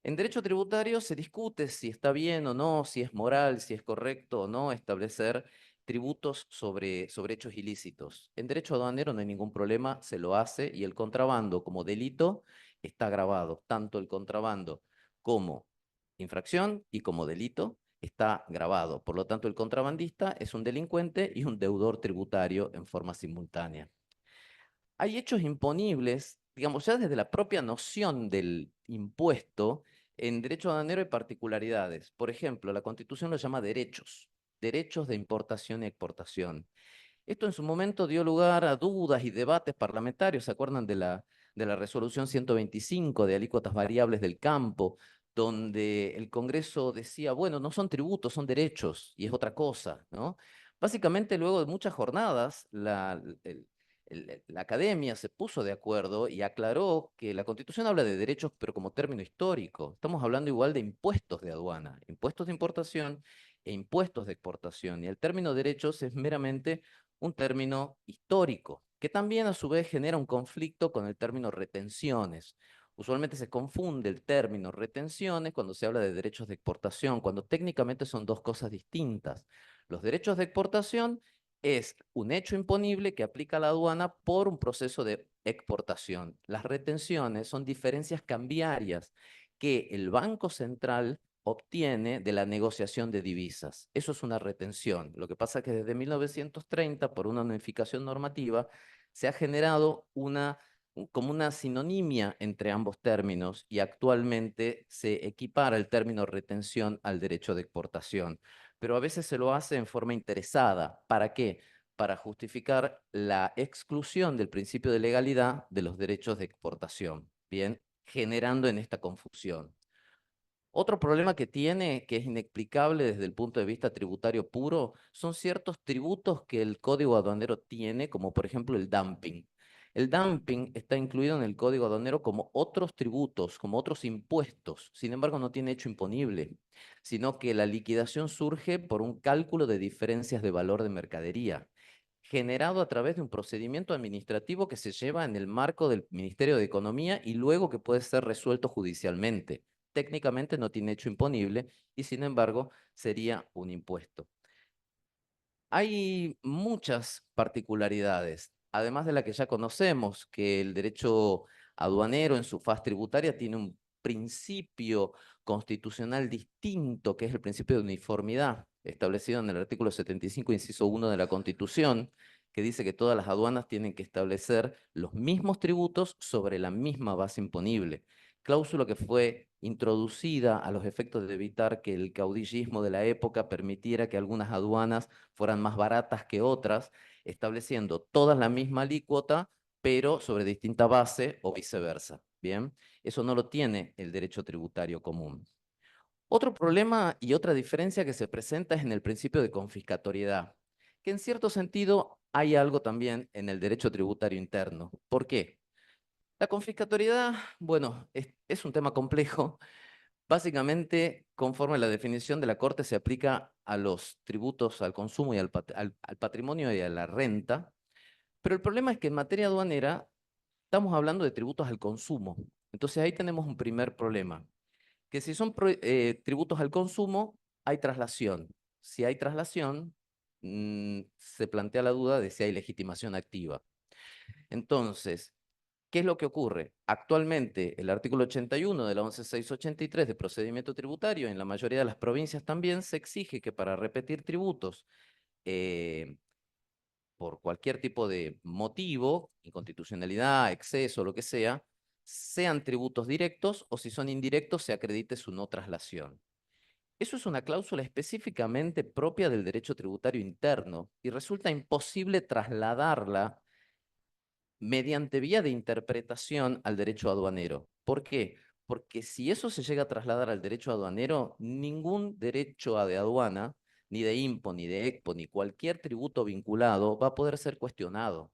En derecho tributario se discute si está bien o no, si es moral, si es correcto o no establecer tributos sobre hechos ilícitos. En derecho aduanero no hay ningún problema, se lo hace y el contrabando como delito está grabado, tanto el contrabando como infracción y como delito está grabado. Por lo tanto, el contrabandista es un delincuente y un deudor tributario en forma simultánea. Hay hechos imponibles, digamos, ya desde la propia noción del impuesto. En derecho aduanero hay particularidades. Por ejemplo, la Constitución lo llama derechos, derechos de importación y exportación. Esto en su momento dio lugar a dudas y debates parlamentarios. ¿Se acuerdan de la resolución 125 de alícuotas variables del campo, donde el Congreso decía, bueno, no son tributos, son derechos, y es otra cosa, ¿no? Básicamente, luego de muchas jornadas, la academia se puso de acuerdo y aclaró que la Constitución habla de derechos, pero como término histórico. Estamos hablando igual de impuestos de aduana, impuestos de importación e impuestos de exportación. Y el término derechos es meramente un término histórico, que también a su vez genera un conflicto con el término retenciones. Usualmente se confunde el término retenciones cuando se habla de derechos de exportación, cuando técnicamente son dos cosas distintas. Los derechos de exportación es un hecho imponible que aplica a la aduana por un proceso de exportación. Las retenciones son diferencias cambiarias que el Banco Central obtiene de la negociación de divisas. Eso es una retención. Lo que pasa es que desde 1930, por una unificación normativa, se ha generado como una sinonimia entre ambos términos y actualmente se equipara el término retención al derecho de exportación. Pero a veces se lo hace en forma interesada. ¿Para qué? Para justificar la exclusión del principio de legalidad de los derechos de exportación, ¿bien? Generando en esta confusión. Otro problema que tiene, que es inexplicable desde el punto de vista tributario puro, son ciertos tributos que el Código Aduanero tiene, como por ejemplo el dumping. El dumping está incluido en el Código Aduanero como otros tributos, como otros impuestos. Sin embargo, no tiene hecho imponible, sino que la liquidación surge por un cálculo de diferencias de valor de mercadería, generado a través de un procedimiento administrativo que se lleva en el marco del Ministerio de Economía y luego que puede ser resuelto judicialmente. Técnicamente no tiene hecho imponible y sin embargo sería un impuesto. Hay muchas particularidades, además de la que ya conocemos, que el derecho aduanero en su faz tributaria tiene un principio constitucional distinto, que es el principio de uniformidad, establecido en el artículo 75, inciso 1 de la Constitución, que dice que todas las aduanas tienen que establecer los mismos tributos sobre la misma base imponible. Cláusula que fue introducida a los efectos de evitar que el caudillismo de la época permitiera que algunas aduanas fueran más baratas que otras, estableciendo todas la misma alícuota, pero sobre distinta base o viceversa. Bien, eso no lo tiene el derecho tributario común. Otro problema y otra diferencia que se presenta es en el principio de confiscatoriedad, que en cierto sentido hay algo también en el derecho tributario interno. ¿Por qué? La confiscatoriedad, bueno, es un tema complejo. Básicamente, conforme a la definición de la Corte, se aplica a los tributos al consumo y al patrimonio y a la renta, pero el problema es que en materia aduanera estamos hablando de tributos al consumo. Entonces ahí tenemos un primer problema, que si son tributos al consumo, hay traslación. Si hay traslación, se plantea la duda de si hay legitimación activa. Entonces, ¿qué es lo que ocurre? Actualmente, el artículo 81 de la 11683 de procedimiento tributario, en la mayoría de las provincias también se exige que para repetir tributos por cualquier tipo de motivo, inconstitucionalidad, exceso, lo que sea, sean tributos directos o si son indirectos se acredite su no traslación. Eso es una cláusula específicamente propia del derecho tributario interno y resulta imposible trasladarla mediante vía de interpretación al derecho aduanero. ¿Por qué? Porque si eso se llega a trasladar al derecho aduanero, ningún derecho de aduana, ni de IMPO, ni de ECPO, ni cualquier tributo vinculado va a poder ser cuestionado.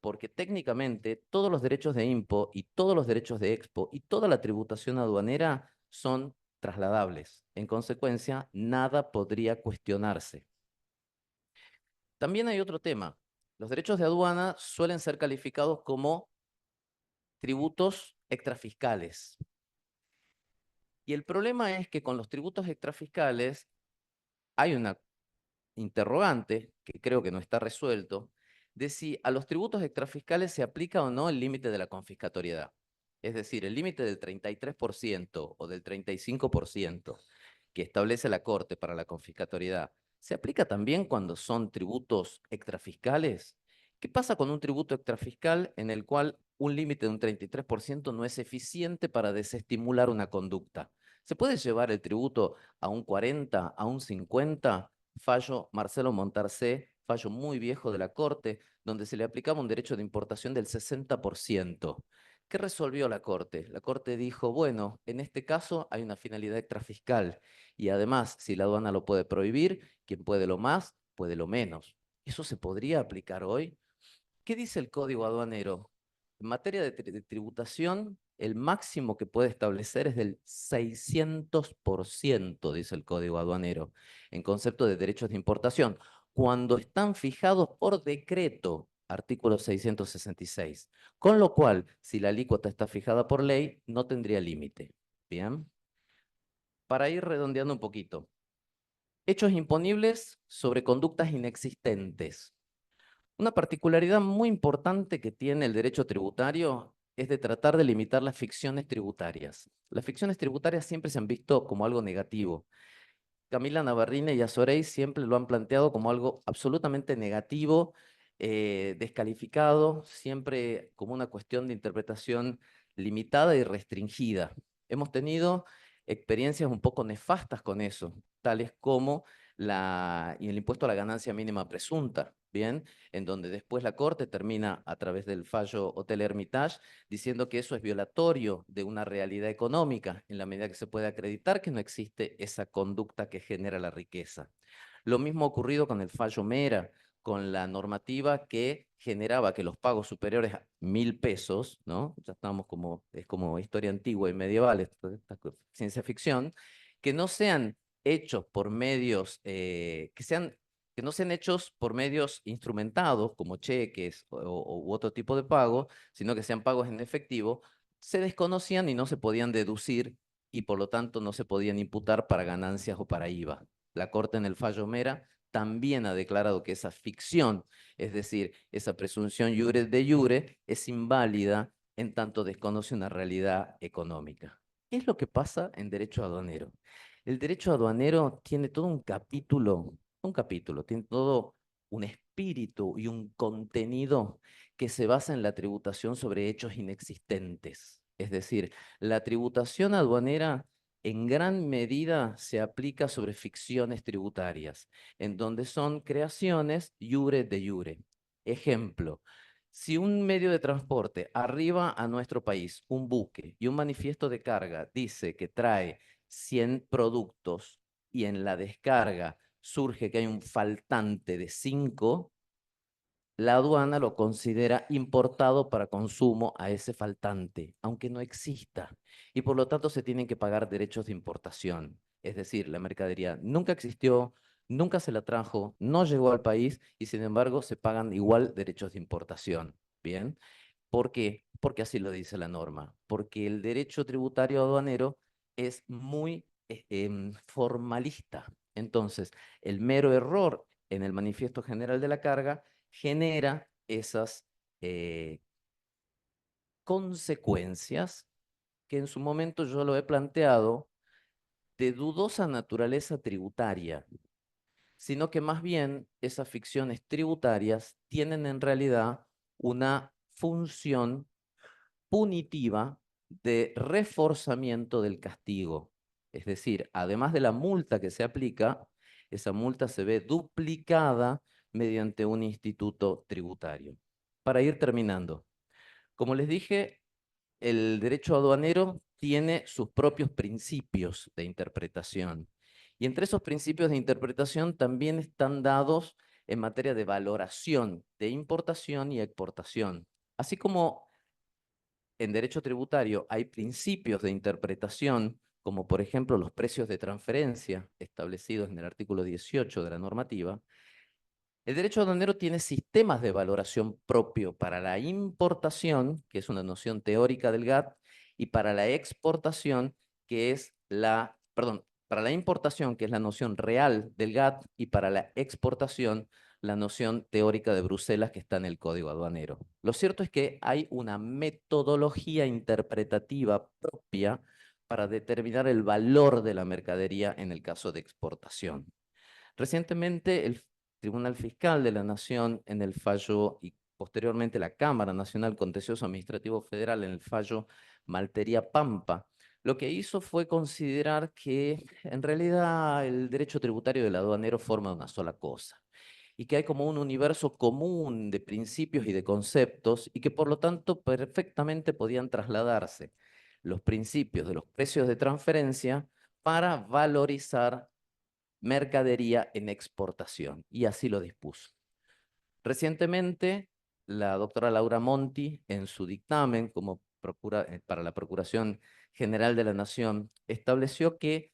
Porque técnicamente todos los derechos de IMPO y todos los derechos de EXPO y toda la tributación aduanera son trasladables. En consecuencia, nada podría cuestionarse. También hay otro tema. Los derechos de aduana suelen ser calificados como tributos extrafiscales. Y el problema es que con los tributos extrafiscales hay una interrogante, que creo que no está resuelto, de si a los tributos extrafiscales se aplica o no el límite de la confiscatoriedad. Es decir, el límite del 33% o del 35% que establece la Corte para la confiscatoriedad, ¿se aplica también cuando son tributos extrafiscales? ¿Qué pasa con un tributo extrafiscal en el cual un límite de un 33% no es eficiente para desestimular una conducta? ¿Se puede llevar el tributo a un 40, a un 50? Fallo Marcelo Montarcé, fallo muy viejo de la Corte, donde se le aplicaba un derecho de importación del 60%. ¿Qué resolvió la Corte? La Corte dijo, bueno, en este caso hay una finalidad extrafiscal y además, si la aduana lo puede prohibir, quien puede lo más, puede lo menos. ¿Eso se podría aplicar hoy? ¿Qué dice el Código Aduanero? En materia de tributación, el máximo que puede establecer es del 600%, dice el Código Aduanero, en concepto de derechos de importación, cuando están fijados por decreto, artículo 666. Con lo cual, si la alícuota está fijada por ley, no tendría límite. Bien. Para ir redondeando un poquito. Hechos imponibles sobre conductas inexistentes. Una particularidad muy importante que tiene el derecho tributario es de tratar de limitar las ficciones tributarias. Las ficciones tributarias siempre se han visto como algo negativo. Camila Navarrine y Azorey siempre lo han planteado como algo absolutamente negativo, descalificado, siempre como una cuestión de interpretación limitada y restringida. Hemos tenido experiencias un poco nefastas con eso, tales como el impuesto a la ganancia mínima presunta, ¿bien? En donde después la Corte termina a través del fallo Hotel Hermitage diciendo que eso es violatorio de una realidad económica en la medida que se puede acreditar que no existe esa conducta que genera la riqueza. Lo mismo ha ocurrido con el fallo Mera, con la normativa que generaba que los pagos superiores a 1.000 pesos, ¿no? Ya estamos es como historia antigua y medieval, esta ciencia ficción, que no sean hechos por medios, que no sean hechos por medios instrumentados, como cheques u otro tipo de pago, sino que sean pagos en efectivo, se desconocían y no se podían deducir y por lo tanto no se podían imputar para ganancias o para IVA. La Corte en el fallo Mera también ha declarado que esa ficción, es decir, esa presunción iure de iure, es inválida en tanto desconoce una realidad económica. ¿Qué es lo que pasa en derecho aduanero? El derecho aduanero tiene todo un capítulo, tiene todo un espíritu y un contenido que se basa en la tributación sobre hechos inexistentes. Es decir, la tributación aduanera en gran medida se aplica sobre ficciones tributarias, en donde son creaciones iure de iure. Ejemplo, si un medio de transporte arriba a nuestro país un buque y un manifiesto de carga dice que trae 100 productos y en la descarga surge que hay un faltante de 5, la aduana lo considera importado para consumo a ese faltante, aunque no exista. Y por lo tanto se tienen que pagar derechos de importación. Es decir, la mercadería nunca existió, nunca se la trajo, no llegó al país y sin embargo se pagan igual derechos de importación. ¿Bien? ¿Por qué? Porque así lo dice la norma. Porque el derecho tributario aduanero es muy formalista. Entonces, el mero error en el manifiesto general de la carga genera esas eh, consecuencias que en su momento yo lo he planteado de dudosa naturaleza tributaria, sino que más bien esas ficciones tributarias tienen en realidad una función punitiva de reforzamiento del castigo. Es decir, además de la multa que se aplica, esa multa se ve duplicada mediante un instituto tributario. Para ir terminando, como les dije, el derecho aduanero tiene sus propios principios de interpretación. Y entre esos principios de interpretación también están dados en materia de valoración de importación y exportación. Así como en derecho tributario hay principios de interpretación, como por ejemplo los precios de transferencia establecidos en el artículo 18 de la normativa. El derecho aduanero tiene sistemas de valoración propio para la importación, que es una noción teórica del GATT, y para la exportación, que es para la importación, que es la noción real del GATT, y para la exportación, la noción teórica de Bruselas, que está en el Código Aduanero. Lo cierto es que hay una metodología interpretativa propia para determinar el valor de la mercadería en el caso de exportación. Recientemente, el Tribunal Fiscal de la Nación en el fallo y posteriormente la Cámara Nacional Contencioso Administrativo Federal en el fallo Maltería Pampa, lo que hizo fue considerar que en realidad el derecho tributario del aduanero forma una sola cosa y que hay como un universo común de principios y de conceptos y que por lo tanto perfectamente podían trasladarse los principios de los precios de transferencia para valorizar mercadería en exportación, y así lo dispuso. Recientemente, la doctora Laura Monti, en su dictamen para la Procuración General de la Nación, estableció que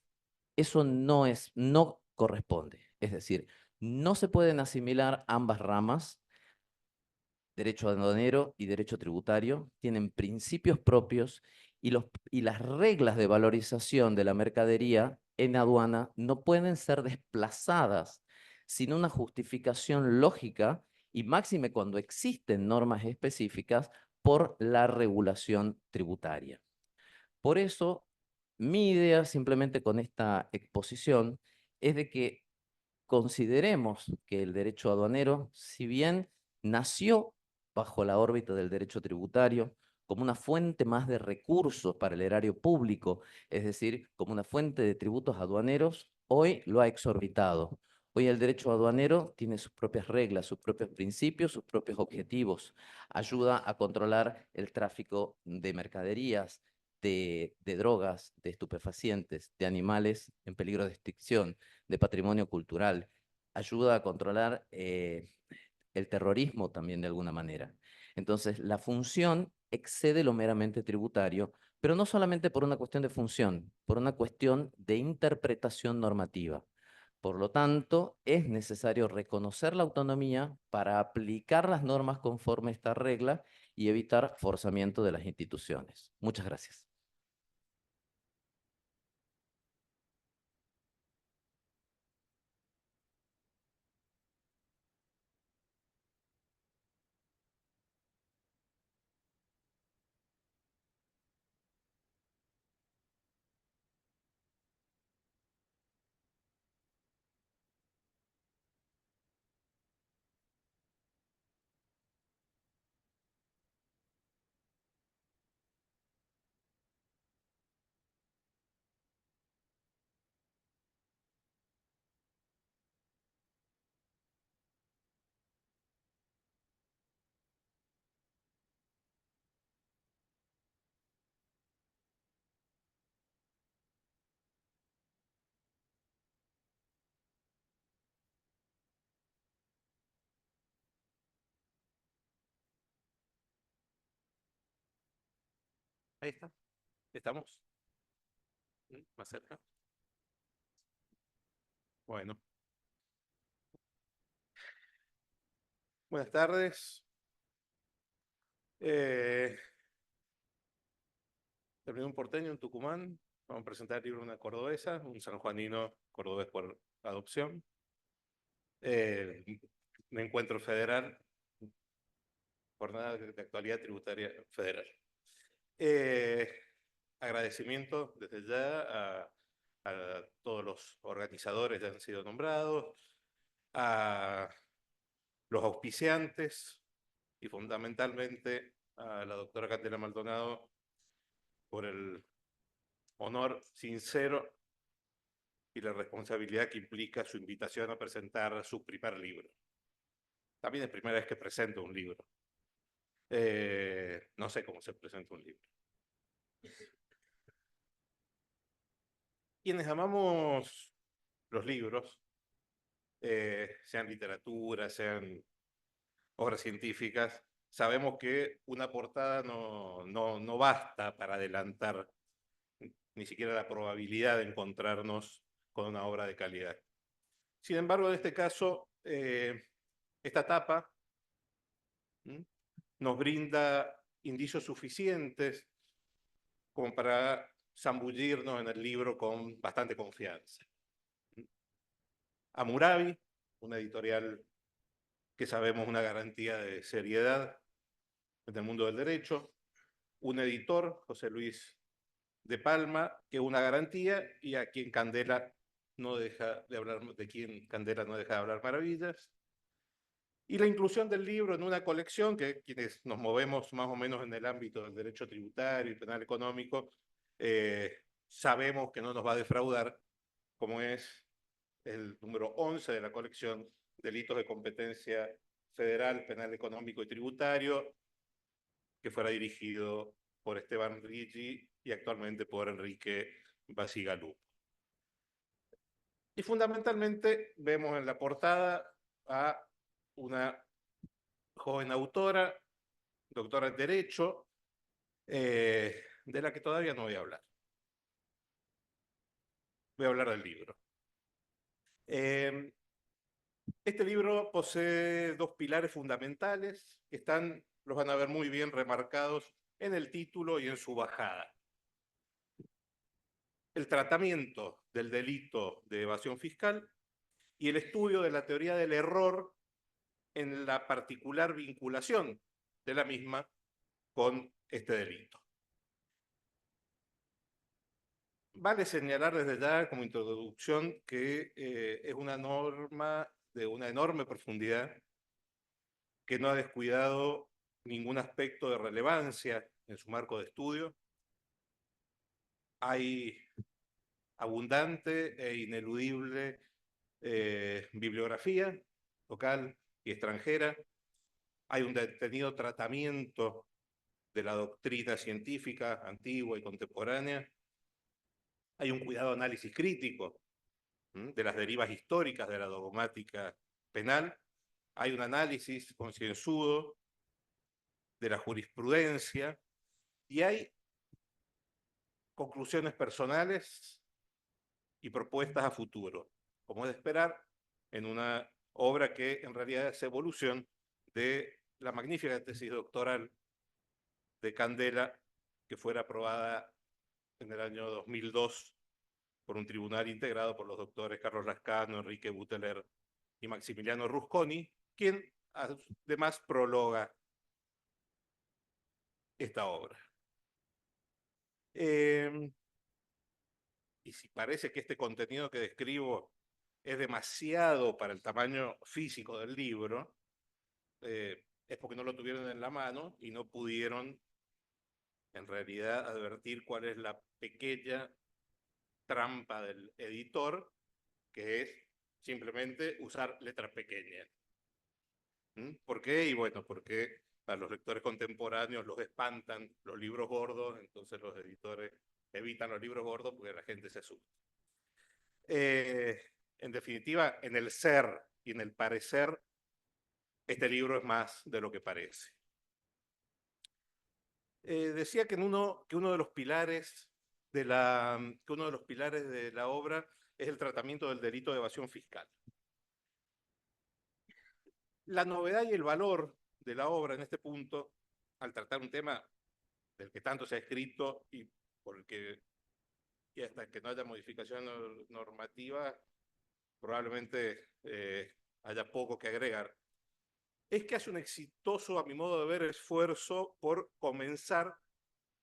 eso no corresponde. Es decir, no se pueden asimilar ambas ramas, derecho aduanero y derecho tributario, tienen principios propios y las reglas de valorización de la mercadería en aduana no pueden ser desplazadas sin una justificación lógica y máxime cuando existen normas específicas por la regulación tributaria. Por eso, mi idea simplemente con esta exposición es de que consideremos que el derecho aduanero, si bien nació bajo la órbita del derecho tributario, como una fuente más de recursos para el erario público, es decir, como una fuente de tributos aduaneros, hoy lo ha exorbitado. Hoy el derecho aduanero tiene sus propias reglas, sus propios principios, sus propios objetivos. Ayuda a controlar el tráfico de mercaderías, de drogas, de estupefacientes, de animales en peligro de extinción, de patrimonio cultural, ayuda a controlar el terrorismo también de alguna manera. Entonces, la función excede lo meramente tributario, pero no solamente por una cuestión de función, por una cuestión de interpretación normativa. Por lo tanto, es necesario reconocer la autonomía para aplicar las normas conforme a esta regla y evitar forzamiento de las instituciones. Muchas gracias. Ahí está. ¿Estamos? ¿Más cerca? Bueno. Buenas tardes. Terminé un porteño en Tucumán. Vamos a presentar el libro de una cordobesa, un sanjuanino cordobés por adopción. Un encuentro federal, jornada de actualidad tributaria federal. Agradecimiento desde ya a todos los organizadores que han sido nombrados, a los auspiciantes y fundamentalmente a la doctora Candela Maldonado por el honor sincero y la responsabilidad que implica su invitación a presentar su primer libro. También es primera vez que presento un libro. No sé cómo se presenta un libro. Quienes amamos los libros, sean literatura, sean obras científicas, sabemos que una portada no basta para adelantar ni siquiera la probabilidad de encontrarnos con una obra de calidad. Sin embargo, en este caso, esta tapa nos brinda indicios suficientes como para zambullirnos en el libro con bastante confianza. Hammurabi, una editorial que sabemos una garantía de seriedad en el mundo del derecho, un editor, José Luis de Palma, que es una garantía y a quien Candela no deja de hablar, de quien Candela no deja de hablar maravillas. Y la inclusión del libro en una colección que quienes nos movemos más o menos en el ámbito del derecho tributario y penal económico, sabemos que no nos va a defraudar, como es el número 11 de la colección Delitos de Competencia Federal, Penal Económico y Tributario, que fuera dirigido por Esteban Ricci y actualmente por Enrique Basigalupo. Y fundamentalmente vemos en la portada a una joven autora, doctora en Derecho, de la que todavía no voy a hablar. Voy a hablar del libro. Este libro posee dos pilares fundamentales que los van a ver muy bien remarcados en el título y en su bajada. El tratamiento del delito de evasión fiscal y el estudio de la teoría del error en la particular vinculación de la misma con este delito. Vale señalar desde ya como introducción que es una norma de una enorme profundidad que no ha descuidado ningún aspecto de relevancia en su marco de estudio. Hay abundante e ineludible bibliografía local y extranjera. Hay un detenido tratamiento de la doctrina científica antigua y contemporánea. Hay un cuidado análisis crítico de las derivas históricas de la dogmática penal. Hay un análisis concienzudo de la jurisprudencia y hay conclusiones personales y propuestas a futuro, como es de esperar en una obra que en realidad es evolución de la magnífica tesis doctoral de Candela, que fuera aprobada en el año 2002 por un tribunal integrado por los doctores Carlos Lascano, Enrique Buteler y Maximiliano Rusconi, quien además prologa esta obra. Y si parece que este contenido que describo es demasiado para el tamaño físico del libro, es porque no lo tuvieron en la mano y no pudieron en realidad advertir cuál es la pequeña trampa del editor, que es simplemente usar letras pequeñas. ¿Por qué? Y bueno, porque a los lectores contemporáneos los espantan los libros gordos, entonces los editores evitan los libros gordos porque la gente se asusta. En definitiva, en el ser y en el parecer, este libro es más de lo que parece. Decía que uno de los pilares que uno de los pilares de la obra es el tratamiento del delito de evasión fiscal. La novedad y el valor de la obra en este punto, al tratar un tema del que tanto se ha escrito y y hasta que no haya modificación normativa, probablemente haya poco que agregar, es que hace un exitoso, a mi modo de ver, esfuerzo por comenzar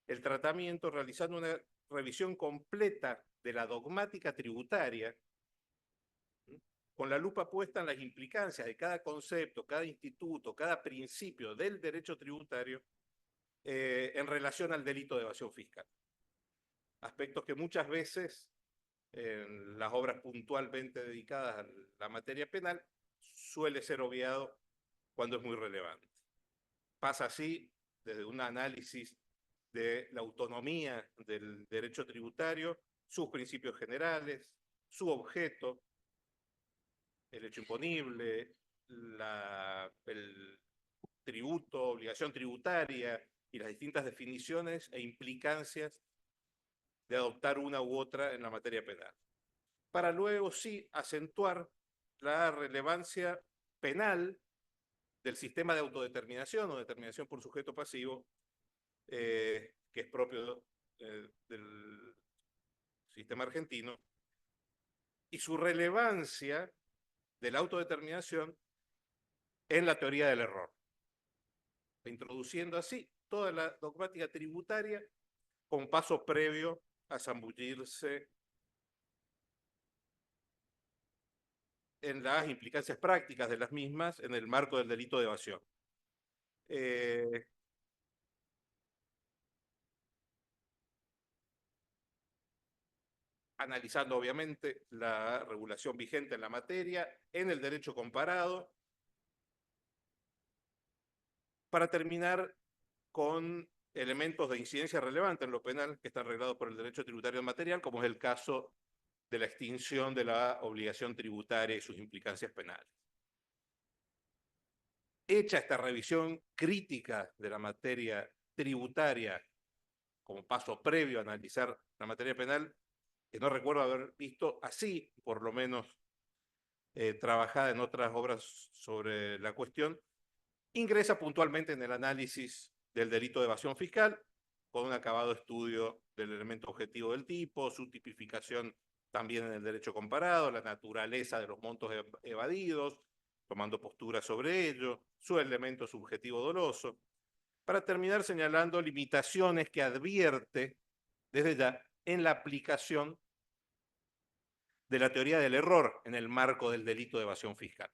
el tratamiento realizando una revisión completa de la dogmática tributaria, con la lupa puesta en las implicancias de cada concepto, cada instituto, cada principio del derecho tributario en relación al delito de evasión fiscal. Aspectos que muchas veces en las obras puntualmente dedicadas a la materia penal suele ser obviado cuando es muy relevante. Pasa así desde un análisis de la autonomía del derecho tributario, sus principios generales, su objeto, el hecho imponible, el tributo, obligación tributaria y las distintas definiciones e implicancias de adoptar una u otra en la materia penal. Para luego sí acentuar la relevancia penal del sistema de autodeterminación o determinación por sujeto pasivo, que es propio del sistema argentino, y su relevancia de la autodeterminación en la teoría del error, introduciendo así toda la dogmática tributaria con paso previo a zambullirse en las implicancias prácticas de las mismas en el marco del delito de evasión. Analizando obviamente la regulación vigente en la materia, en el derecho comparado, para terminar con elementos de incidencia relevante en lo penal que están reglados por el derecho tributario material, como es el caso de la extinción de la obligación tributaria y sus implicancias penales. Hecha esta revisión crítica de la materia tributaria como paso previo a analizar la materia penal, que no recuerdo haber visto así, por lo menos trabajada en otras obras sobre la cuestión, ingresa puntualmente en el análisis del delito de evasión fiscal, con un acabado estudio del elemento objetivo del tipo, su tipificación también en el derecho comparado, la naturaleza de los montos evadidos, tomando postura sobre ello, su elemento subjetivo doloso, para terminar señalando limitaciones que advierte desde ya en la aplicación de la teoría del error en el marco del delito de evasión fiscal.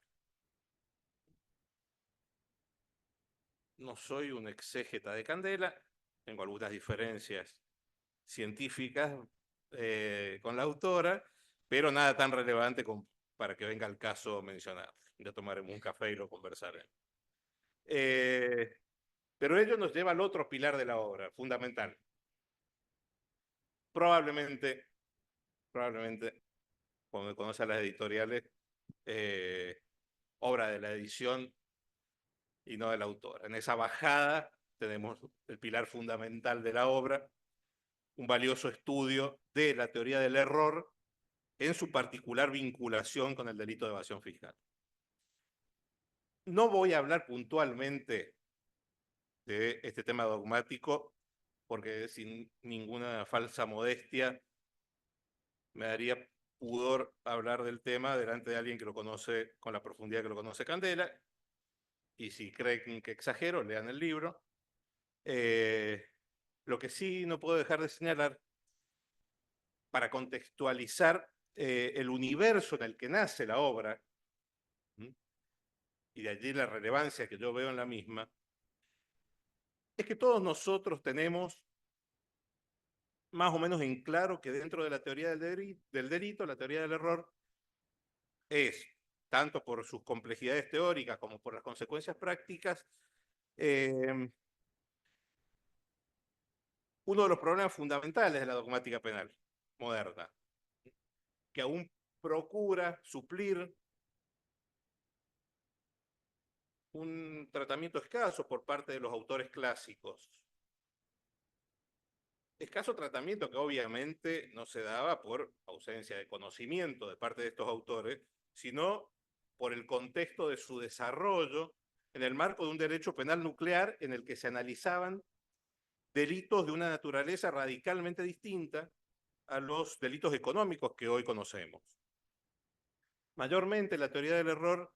No soy un exégeta de candela, tengo algunas diferencias científicas con la autora, pero nada tan relevante para que venga el caso mencionado. Ya tomaremos un café y lo conversaremos. Pero ello nos lleva al otro pilar de la obra, fundamental. Probablemente, cuando conoce a las editoriales, obra de la edición y no del autor. En esa bajada tenemos el pilar fundamental de la obra, un valioso estudio de la teoría del error en su particular vinculación con el delito de evasión fiscal. No voy a hablar puntualmente de este tema dogmático, porque sin ninguna falsa modestia me daría pudor hablar del tema delante de alguien que lo conoce con la profundidad que lo conoce Candela, y si creen que exagero, lean el libro. Lo que sí no puedo dejar de señalar, para contextualizar el universo en el que nace la obra, y de allí la relevancia que yo veo en la misma, es que todos nosotros tenemos más o menos en claro que dentro de la teoría del delito, la teoría del error es, tanto por sus complejidades teóricas como por las consecuencias prácticas, uno de los problemas fundamentales de la dogmática penal moderna, que aún procura suplir un tratamiento escaso por parte de los autores clásicos escaso tratamiento que obviamente no se daba por ausencia de conocimiento de parte de estos autores, sino por el contexto de su desarrollo en el marco de un derecho penal nuclear en el que se analizaban delitos de una naturaleza radicalmente distinta a los delitos económicos que hoy conocemos. Mayormente la teoría del error,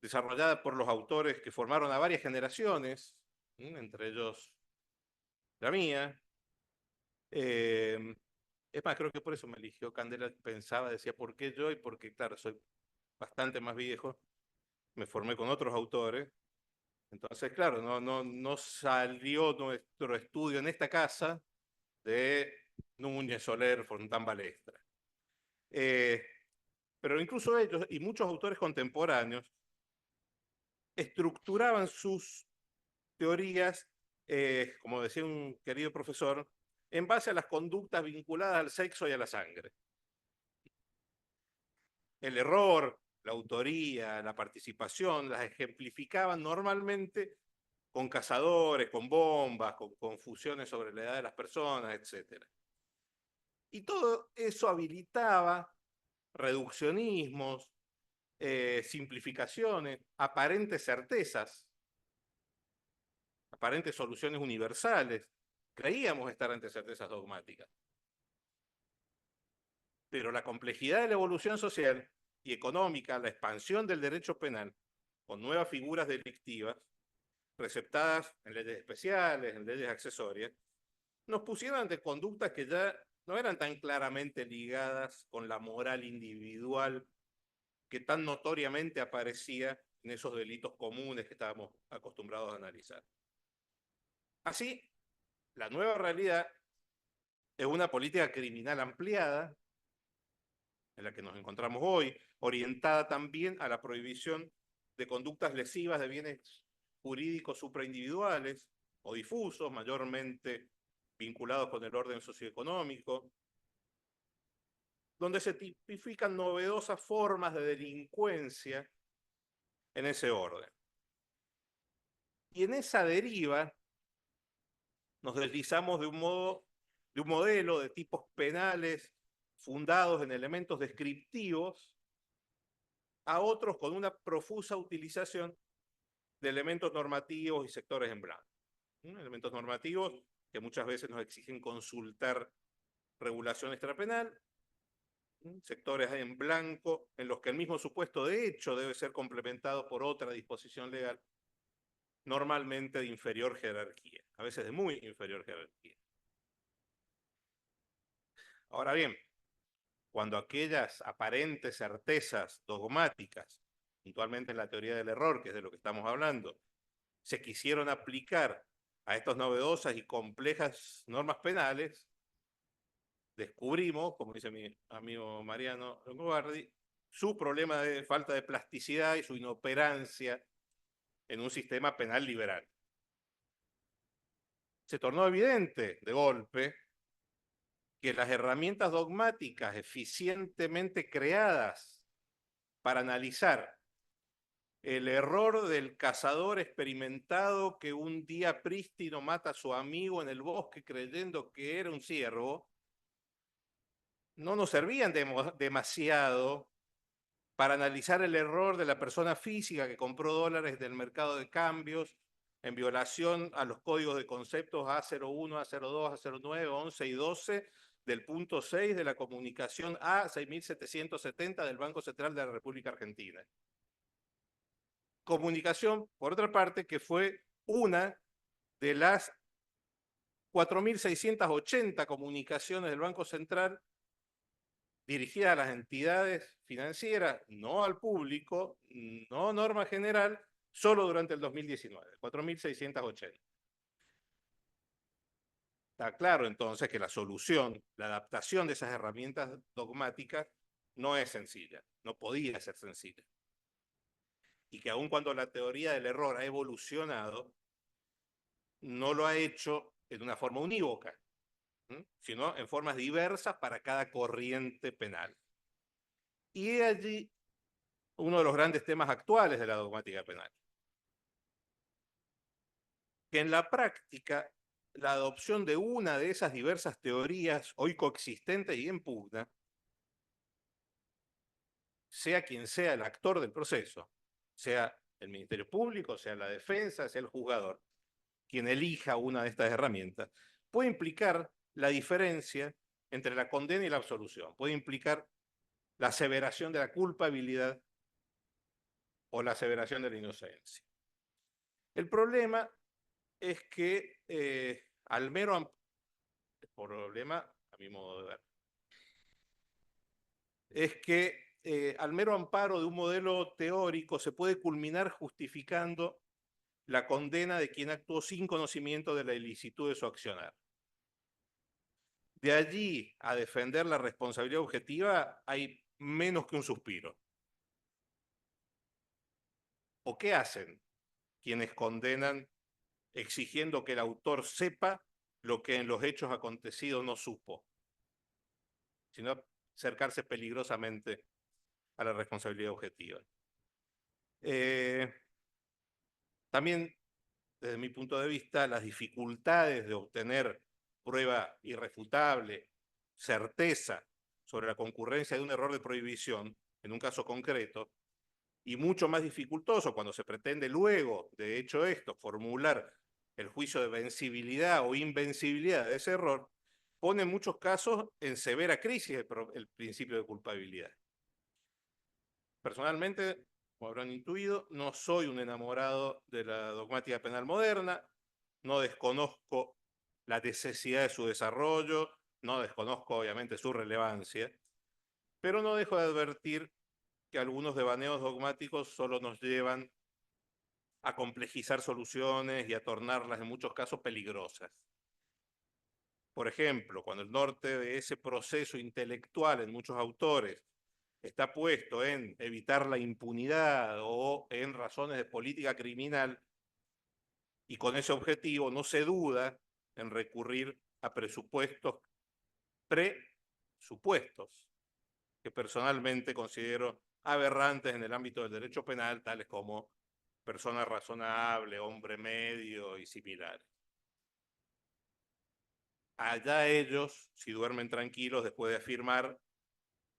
desarrollada por los autores que formaron a varias generaciones, entre ellos la mía, es más, creo que por eso me eligió Candela, pensaba, decía, ¿por qué yo? Y porque, claro, soy bastante más viejo, me formé con otros autores, entonces, claro, no salió nuestro estudio en esta casa de Núñez, Soler, Fontán Balestra. Pero incluso ellos y muchos autores contemporáneos estructuraban sus teorías, como decía un querido profesor, en base a las conductas vinculadas al sexo y a la sangre. El error, la autoría, la participación, las ejemplificaban normalmente con cazadores, con bombas, con confusiones sobre la edad de las personas, etc. Y todo eso habilitaba reduccionismos, simplificaciones, aparentes certezas, aparentes soluciones universales. Creíamos estar ante certezas dogmáticas. Pero la complejidad de la evolución social y económica, la expansión del derecho penal, con nuevas figuras delictivas, receptadas en leyes especiales, en leyes accesorias, nos pusieron ante conductas que ya no eran tan claramente ligadas con la moral individual que tan notoriamente aparecía en esos delitos comunes que estábamos acostumbrados a analizar. Así, la nueva realidad es una política criminal ampliada, en la que nos encontramos hoy, orientada también a la prohibición de conductas lesivas de bienes jurídicos supraindividuales o difusos, mayormente vinculados con el orden socioeconómico, donde se tipifican novedosas formas de delincuencia en ese orden. Y en esa deriva nos deslizamos de un modelo de tipos penales fundados en elementos descriptivos a otros con una profusa utilización de elementos normativos y sectores en blanco. Elementos normativos que muchas veces nos exigen consultar regulación extrapenal, sectores en blanco en los que el mismo supuesto de hecho debe ser complementado por otra disposición legal, normalmente de inferior jerarquía, a veces de muy inferior jerarquía. Ahora bien, cuando aquellas aparentes certezas dogmáticas, puntualmente en la teoría del error, que es de lo que estamos hablando, se quisieron aplicar a estas novedosas y complejas normas penales, descubrimos, como dice mi amigo Mariano Longobardi, su problema de falta de plasticidad y su inoperancia en un sistema penal liberal. Se tornó evidente de golpe que las herramientas dogmáticas eficientemente creadas para analizar el error del cazador experimentado que un día prístino mata a su amigo en el bosque creyendo que era un ciervo, no nos servían demasiado para analizar el error de la persona física que compró dólares del mercado de cambios en violación a los códigos de conceptos A01, A02, A09, 11 y 12 del punto 6 de la comunicación A6770 del Banco Central de la República Argentina. Comunicación, por otra parte, que fue una de las 4.680 comunicaciones del Banco Central dirigidas a las entidades financieras, no al público, no norma general, solo durante el 2019, 4.680. Está claro entonces que la solución, la adaptación de esas herramientas dogmáticas no es sencilla, no podía ser sencilla. Y que aun cuando la teoría del error ha evolucionado, no lo ha hecho en una forma unívoca, sino en formas diversas para cada corriente penal. Y allí uno de los grandes temas actuales de la dogmática penal. Que en la práctica la adopción de una de esas diversas teorías hoy coexistentes y en pugna, sea quien sea el actor del proceso, sea el Ministerio Público, sea la defensa, sea el juzgador, quien elija una de estas herramientas, puede implicar la diferencia entre la condena y la absolución, puede implicar la aseveración de la culpabilidad o la aseveración de la inocencia. El problema es que problema, a mi modo de ver, es que al mero amparo de un modelo teórico se puede culminar justificando la condena de quien actuó sin conocimiento de la ilicitud de su accionar. De allí a defender la responsabilidad objetiva hay menos que un suspiro. ¿O qué hacen quienes condenan exigiendo que el autor sepa lo que en los hechos acontecidos no supo, sino acercarse peligrosamente a la responsabilidad objetiva? También, desde mi punto de vista, las dificultades de obtener prueba irrefutable, certeza sobre la concurrencia de un error de prohibición en un caso concreto, y mucho más dificultoso cuando se pretende luego, de hecho esto, formular el juicio de vencibilidad o invencibilidad de ese error, pone en muchos casos en severa crisis el principio de culpabilidad. Personalmente, como habrán intuido, no soy un enamorado de la dogmática penal moderna, no desconozco la necesidad de su desarrollo, no desconozco obviamente su relevancia, pero no dejo de advertir que algunos devaneos dogmáticos solo nos llevan a complejizar soluciones y a tornarlas en muchos casos peligrosas. Por ejemplo, cuando el norte de ese proceso intelectual en muchos autores está puesto en evitar la impunidad o en razones de política criminal, y con ese objetivo no se duda en recurrir a presupuestos que personalmente considero aberrantes en el ámbito del derecho penal, tales como persona razonable, hombre medio y similares. Allá ellos, si duermen tranquilos después de afirmar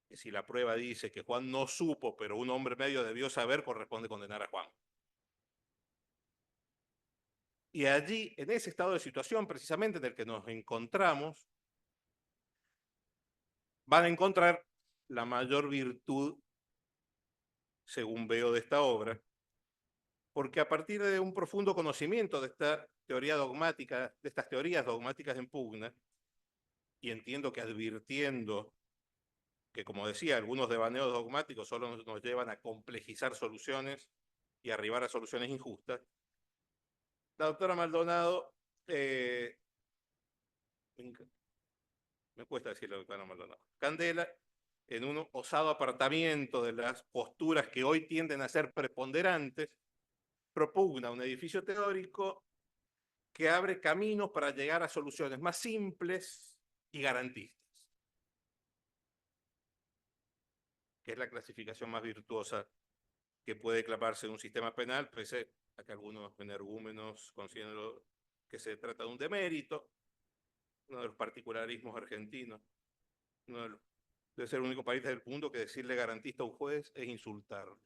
que si la prueba dice que Juan no supo, pero un hombre medio debió saber, corresponde condenar a Juan. Y allí, en ese estado de situación precisamente en el que nos encontramos, van a encontrar la mayor virtud, según veo de esta obra, porque a partir de un profundo conocimiento de esta teoría dogmática, de estas teorías dogmáticas en pugna, y entiendo que advirtiendo que, como decía, algunos devaneos dogmáticos solo nos llevan a complejizar soluciones y arribar a soluciones injustas, la doctora Maldonado, me cuesta decir la doctora Maldonado, Candela, en un osado apartamiento de las posturas que hoy tienden a ser preponderantes, propugna un edificio teórico que abre caminos para llegar a soluciones más simples y garantistas, que es la clasificación más virtuosa que puede clamarse en un sistema penal, pese a que algunos energúmenos consideran que se trata de un demérito, uno de los particularismos argentinos, debe ser el único país del mundo que decirle garantista a un juez es insultarlo.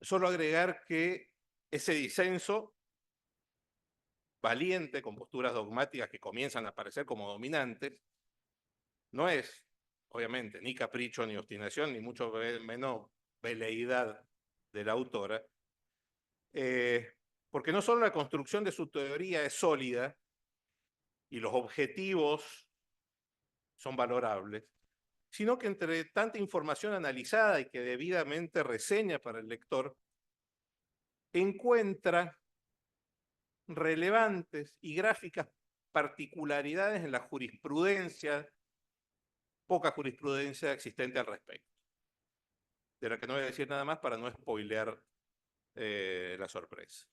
Solo agregar que ese disenso valiente, con posturas dogmáticas que comienzan a aparecer como dominantes, no es, obviamente, ni capricho, ni obstinación, ni mucho menos veleidad de la autora, porque no solo la construcción de su teoría es sólida y los objetivos son valorables, sino que entre tanta información analizada y que debidamente reseña para el lector, encuentra relevantes y gráficas particularidades en la jurisprudencia, poca jurisprudencia existente al respecto, de la que no voy a decir nada más para no spoilear la sorpresa.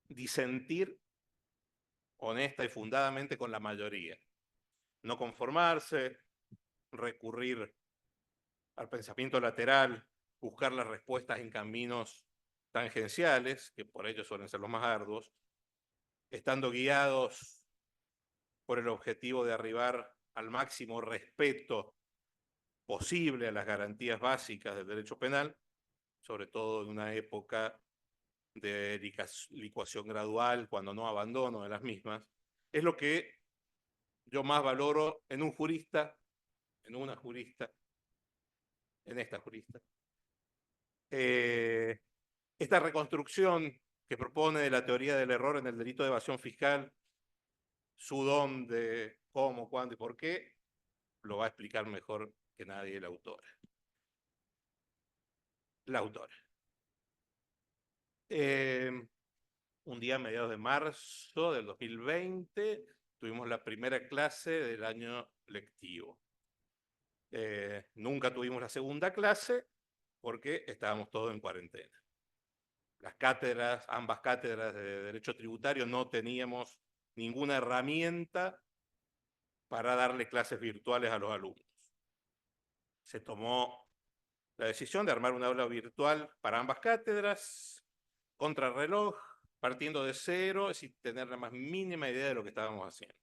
Disentir honesta y fundadamente con la mayoría, no conformarse, recurrir al pensamiento lateral buscar las respuestas en caminos tangenciales, que por ello suelen ser los más arduos, estando guiados por el objetivo de arribar al máximo respeto posible a las garantías básicas del derecho penal, sobre todo en una época de licuación gradual, cuando no abandono de las mismas, es lo que yo más valoro en un jurista, en una jurista, en esta jurista. Esta reconstrucción que propone de la teoría del error en el delito de evasión fiscal, su don de cómo, cuándo y por qué, lo va a explicar mejor que nadie la autora. La autora. Un día a mediados de marzo del 2020 tuvimos la primera clase del año lectivo. Nunca tuvimos la segunda clase porque estábamos todos en cuarentena. Las cátedras, ambas cátedras de Derecho Tributario, no teníamos ninguna herramienta para darle clases virtuales a los alumnos. Se tomó la decisión de armar una aula virtual para ambas cátedras, contrarreloj, partiendo de cero, sin tener la más mínima idea de lo que estábamos haciendo.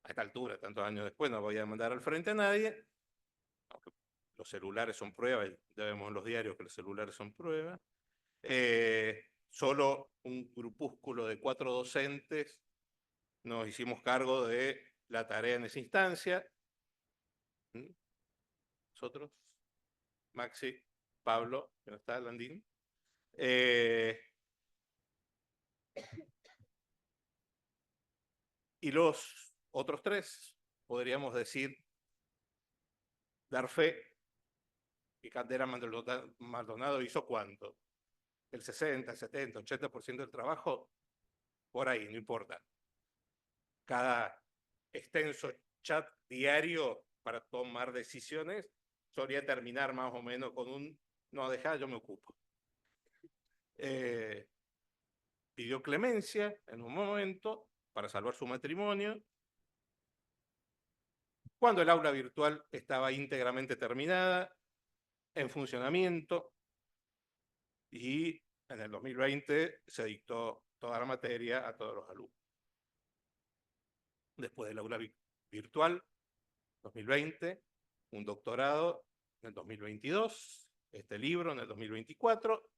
A esta altura, tantos años después, no voy a mandar al frente a nadie, aunque los celulares son pruebas, ya vemos en los diarios que los celulares son pruebas. Solo un grupúsculo de 4 docentes nos hicimos cargo de la tarea en esa instancia. Nosotros, Maxi, Pablo, que no está, Landín. Y los otros 3, podríamos decir, dar fe que Candela Maldonado hizo ¿cuánto? El 60, 70, 80% del trabajo, por ahí, no importa. Cada extenso chat diario para tomar decisiones solía terminar más o menos con un no, dejá, yo me ocupo. Pidió clemencia en un momento para salvar su matrimonio. Cuando el aula virtual estaba íntegramente terminada, en funcionamiento, y en el 2020 se dictó toda la materia a todos los alumnos. Después del aula virtual, 2020, un doctorado en el 2022, este libro en el 2024,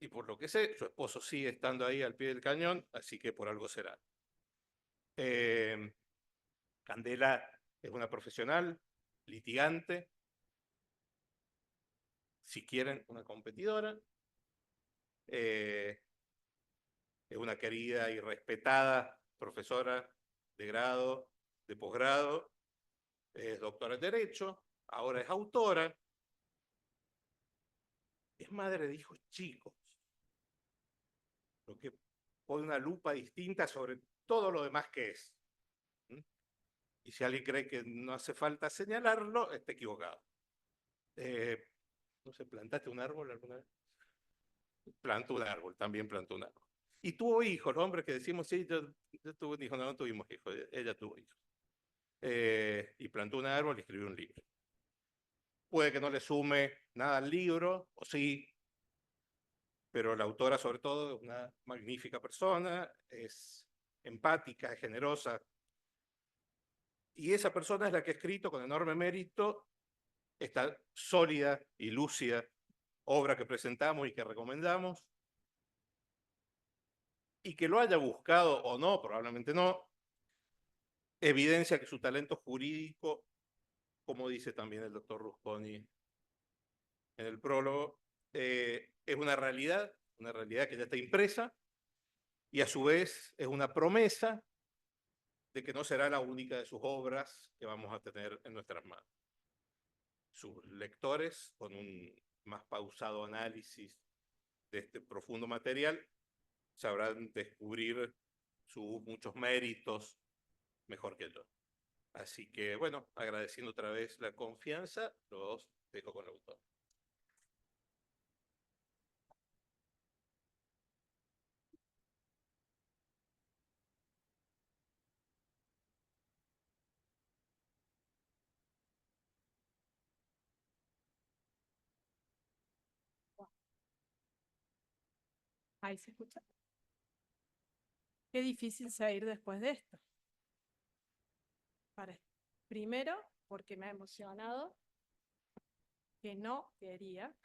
y por lo que sé, su esposo sigue estando ahí al pie del cañón, así que por algo será. Candela es una profesional, litigante, si quieren, una competidora. Es una querida y respetada profesora de grado, de posgrado, es doctora en Derecho, ahora es autora, es madre de hijos chicos, lo que pone una lupa distinta sobre todo lo demás que es. Y si alguien cree que no hace falta señalarlo, está equivocado. No sé, ¿plantaste un árbol alguna vez? Plantó un árbol, también plantó un árbol. Y tuvo hijos, los hombres que decimos, sí, yo tuve un hijo, no tuvimos hijos, ella tuvo hijos. Y plantó un árbol y escribió un libro. Puede que no le sume nada al libro, o sí, pero la autora sobre todo es una magnífica persona, es empática, es generosa, y esa persona es la que ha escrito con enorme mérito esta sólida y lúcida obra que presentamos y que recomendamos, y que lo haya buscado o no, probablemente no, evidencia que su talento jurídico, como dice también el doctor Rusconi en el prólogo, es una realidad que ya está impresa, y a su vez es una promesa de que no será la única de sus obras que vamos a tener en nuestras manos. Sus lectores, con un más pausado análisis de este profundo material, sabrán descubrir sus muchos méritos mejor que yo. Así que, bueno, agradeciendo otra vez la confianza, los dejo con el autor. Ahí se escucha. Qué difícil seguir después de esto. Primero, porque me ha emocionado, que no quería.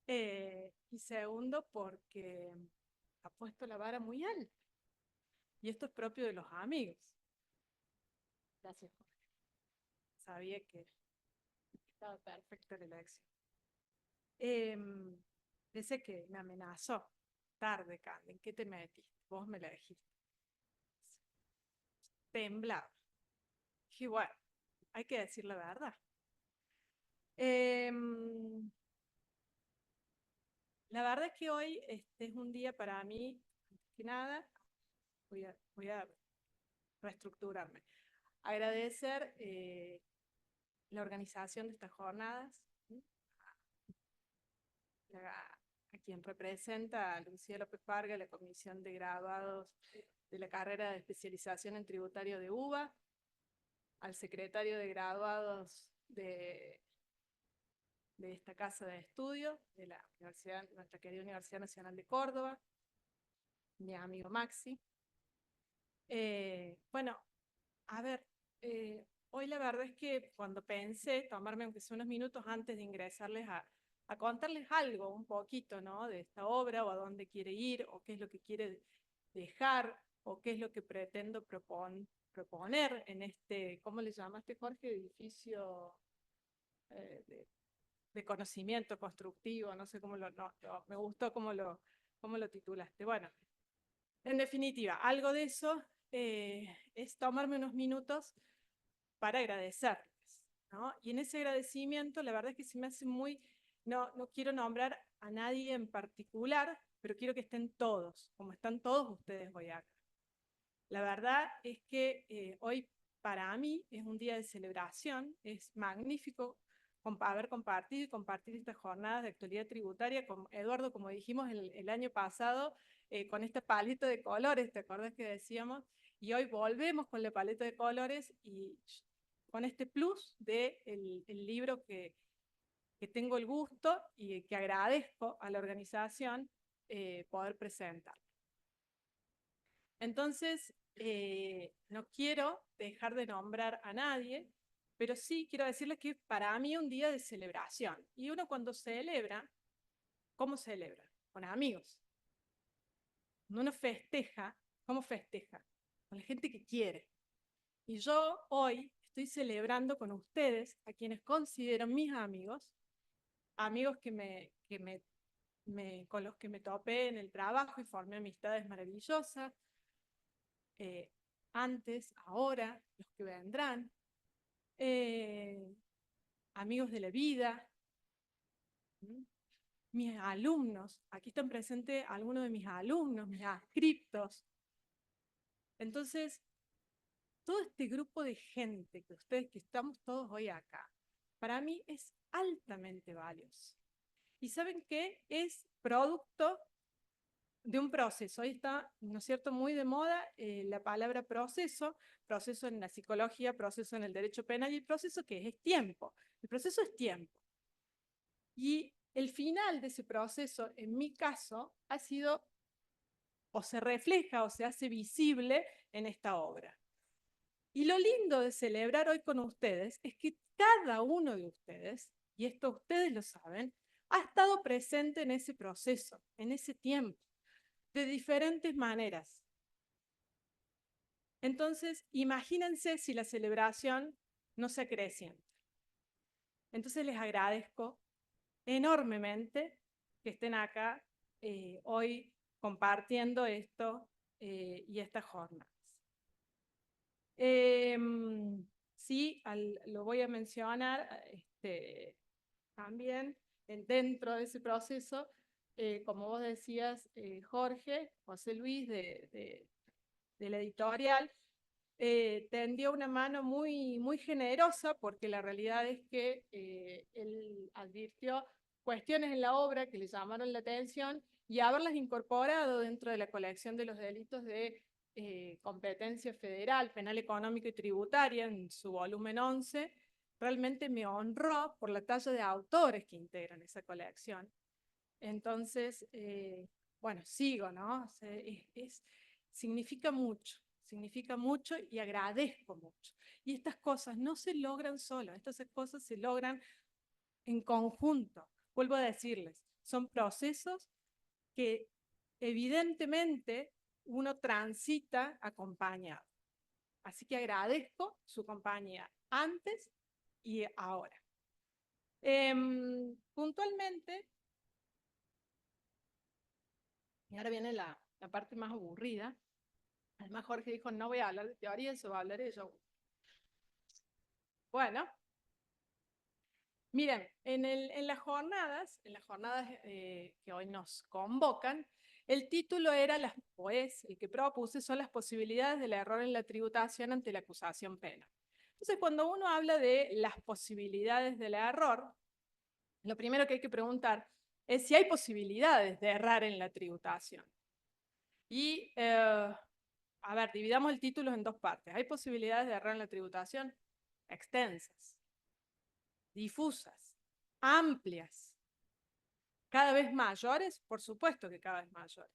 Y segundo, porque ha puesto la vara muy alta. Y esto es propio de los amigos. Gracias, Jorge. Sabía que estaba perfecta la elección. Dice que me amenazó. Tarde, Candy, ¿en qué te metiste? Vos me la dijiste. Temblaba. Dije, bueno, hay que decir la verdad. La verdad es que hoy es un día para mí, antes que nada, voy a reestructurarme. Agradecer la organización de estas jornadas, ¿sí? A quien representa a Lucía López Vargas, la Comisión de Graduados de la Carrera de Especialización en Tributario de UBA, al secretario de Graduados de esta casa de estudio, de la universidad, nuestra querida Universidad Nacional de Córdoba, mi amigo Maxi. Bueno, a ver, hoy la verdad es que cuando pensé tomarme aunque sea unos minutos antes de ingresarles a contarles algo, un poquito, ¿no? De esta obra, o a dónde quiere ir, o qué es lo que quiere dejar, o qué es lo que pretendo proponer en este, ¿cómo le llamaste, Jorge? Edificio de conocimiento constructivo, no sé cómo me gustó cómo lo titulaste. Bueno, en definitiva, algo de eso es tomarme unos minutos para agradecerles, ¿no? Y en ese agradecimiento, la verdad es que se me hace muy, no quiero nombrar a nadie en particular, pero quiero que estén todos, como están todos ustedes hoy acá. La verdad es que hoy para mí es un día de celebración, es magnífico haber compartido y compartir estas jornadas de actualidad tributaria con Eduardo, como dijimos el año pasado, con esta paleta de colores, ¿te acuerdas que decíamos? Y hoy volvemos con la paleta de colores y con este plus de el libro que tengo el gusto y que agradezco a la organización poder presentar. Entonces, no quiero dejar de nombrar a nadie, pero sí quiero decirles que para mí es un día de celebración. Y uno cuando celebra, ¿cómo celebra? Con amigos. Cuando uno festeja, ¿cómo festeja? Con la gente que quiere. Y yo hoy estoy celebrando con ustedes, a quienes considero mis amigos, amigos con los que me topé en el trabajo y formé amistades maravillosas, antes, ahora, los que vendrán, amigos de la vida, mis alumnos, aquí están presentes algunos de mis alumnos, mis adscriptos. Entonces, todo este grupo de gente que ustedes, que estamos todos hoy acá, para mí es altamente valioso. ¿Y saben qué? Es producto de un proceso. Hoy está, ¿no es cierto?, muy de moda la palabra proceso en la psicología, proceso en el derecho penal, y el proceso ¿qué es tiempo. El proceso es tiempo. Y el final de ese proceso, en mi caso, ha sido, o se refleja, o se hace visible en esta obra. Y lo lindo de celebrar hoy con ustedes es que cada uno de ustedes, y esto ustedes lo saben, ha estado presente en ese proceso, en ese tiempo, de diferentes maneras. Entonces, imagínense si la celebración no se acrecienta. Entonces les agradezco enormemente que estén acá hoy compartiendo esto y estas jornadas. Sí, lo voy a mencionar también dentro de ese proceso, como vos decías, Jorge, José Luis de la editorial, tendió una mano muy generosa, porque la realidad es que él advirtió cuestiones en la obra que le llamaron la atención, y haberlas incorporado dentro de la colección de los delitos de competencia federal, penal económica y tributaria, en su volumen 11, realmente me honró por la talla de autores que integran esa colección. Entonces, bueno, sigo, ¿no? O sea, significa mucho y agradezco mucho. Y estas cosas no se logran solas, estas cosas se logran en conjunto. Vuelvo a decirles, son procesos que evidentemente uno transita acompañado. Así que agradezco su compañía antes y ahora. Puntualmente, y ahora viene la parte más aburrida. Además, Jorge dijo, no voy a hablar de teoría, eso va a hablar yo. Bueno, miren, en las jornadas que hoy nos convocan, el título era, pues, el que propuse son las posibilidades del error en la tributación ante la acusación penal. Entonces, cuando uno habla de las posibilidades del error, lo primero que hay que preguntar es si hay posibilidades de errar en la tributación. Y, a ver, dividamos el título en dos partes. ¿Hay posibilidades de errar en la tributación? Extensas, difusas, amplias, cada vez mayores, por supuesto que cada vez mayores.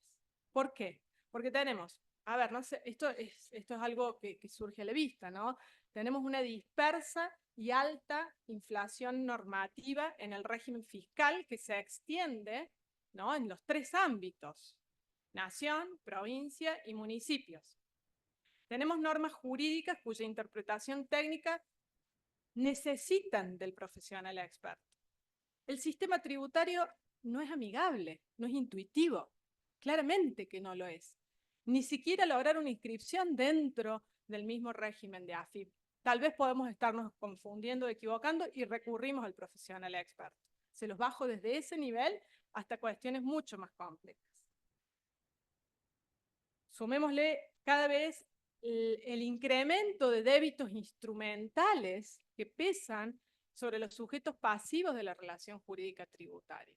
¿Por qué? Porque tenemos, a ver, no sé, esto es algo que surge a la vista, ¿no? Tenemos una dispersa y alta inflación normativa en el régimen fiscal que se extiende, ¿no?, en los tres ámbitos: nación, provincia y municipios. Tenemos normas jurídicas cuya interpretación técnica necesitan del profesional experto. El sistema tributario no es amigable, no es intuitivo. Claramente que no lo es. Ni siquiera lograr una inscripción dentro del mismo régimen de AFIP. Tal vez podemos estarnos confundiendo, equivocando y recurrimos al profesional experto. Se los bajo desde ese nivel hasta cuestiones mucho más complejas. Sumémosle cada vez el incremento de débitos instrumentales que pesan sobre los sujetos pasivos de la relación jurídica tributaria.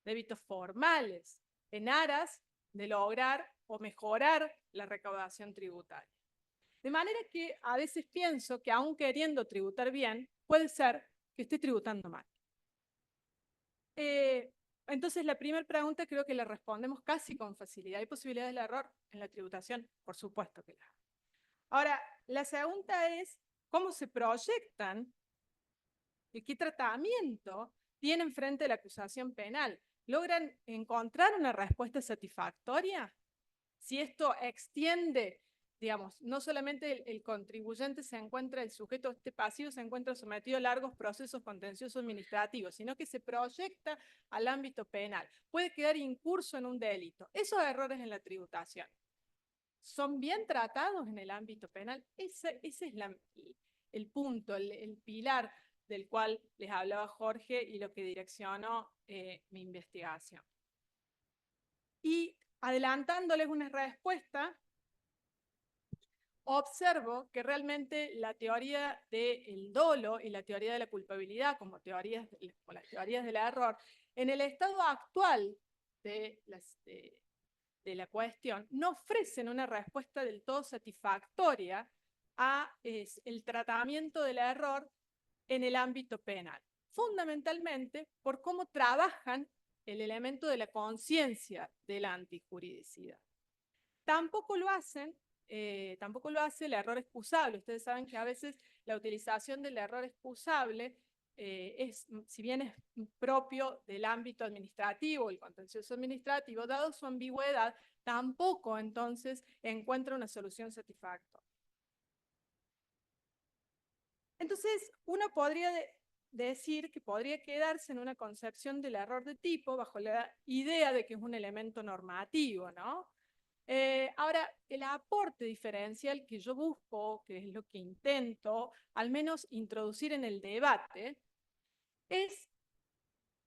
Débitos formales, en aras de lograr o mejorar la recaudación tributaria. De manera que a veces pienso que aún queriendo tributar bien, puede ser que esté tributando mal. Entonces, la primera pregunta creo que la respondemos casi con facilidad. ¿Hay posibilidades de error en la tributación? Por supuesto que la hay. Ahora, la segunda es, ¿cómo se proyectan y qué tratamiento tienen frente a la acusación penal? ¿Logran encontrar una respuesta satisfactoria? Si esto extiende, digamos, no solamente el contribuyente se encuentra, el sujeto este pasivo se encuentra sometido a largos procesos contenciosos administrativos, sino que se proyecta al ámbito penal. Puede quedar incurso en un delito. Esos errores en la tributación son bien tratados en el ámbito penal. Ese es el punto, el pilar del cual les hablaba Jorge y lo que direccionó mi investigación. Y adelantándoles una respuesta, observo que realmente la teoría del dolo y la teoría de la culpabilidad como las teorías del error, en el estado actual de la cuestión, no ofrecen una respuesta del todo satisfactoria a el tratamiento del error en el ámbito penal, fundamentalmente por cómo trabajan el elemento de la conciencia de la antijuridicidad. Tampoco lo hace el error excusable. Ustedes saben que a veces la utilización del error excusable si bien es propio del ámbito administrativo, el contencioso administrativo, dado su ambigüedad, tampoco entonces encuentra una solución satisfactoria. Entonces, uno podría decir que podría quedarse en una concepción del error de tipo bajo la idea de que es un elemento normativo, ¿no? Ahora, el aporte diferencial que yo busco, que es lo que intento, al menos introducir en el debate, es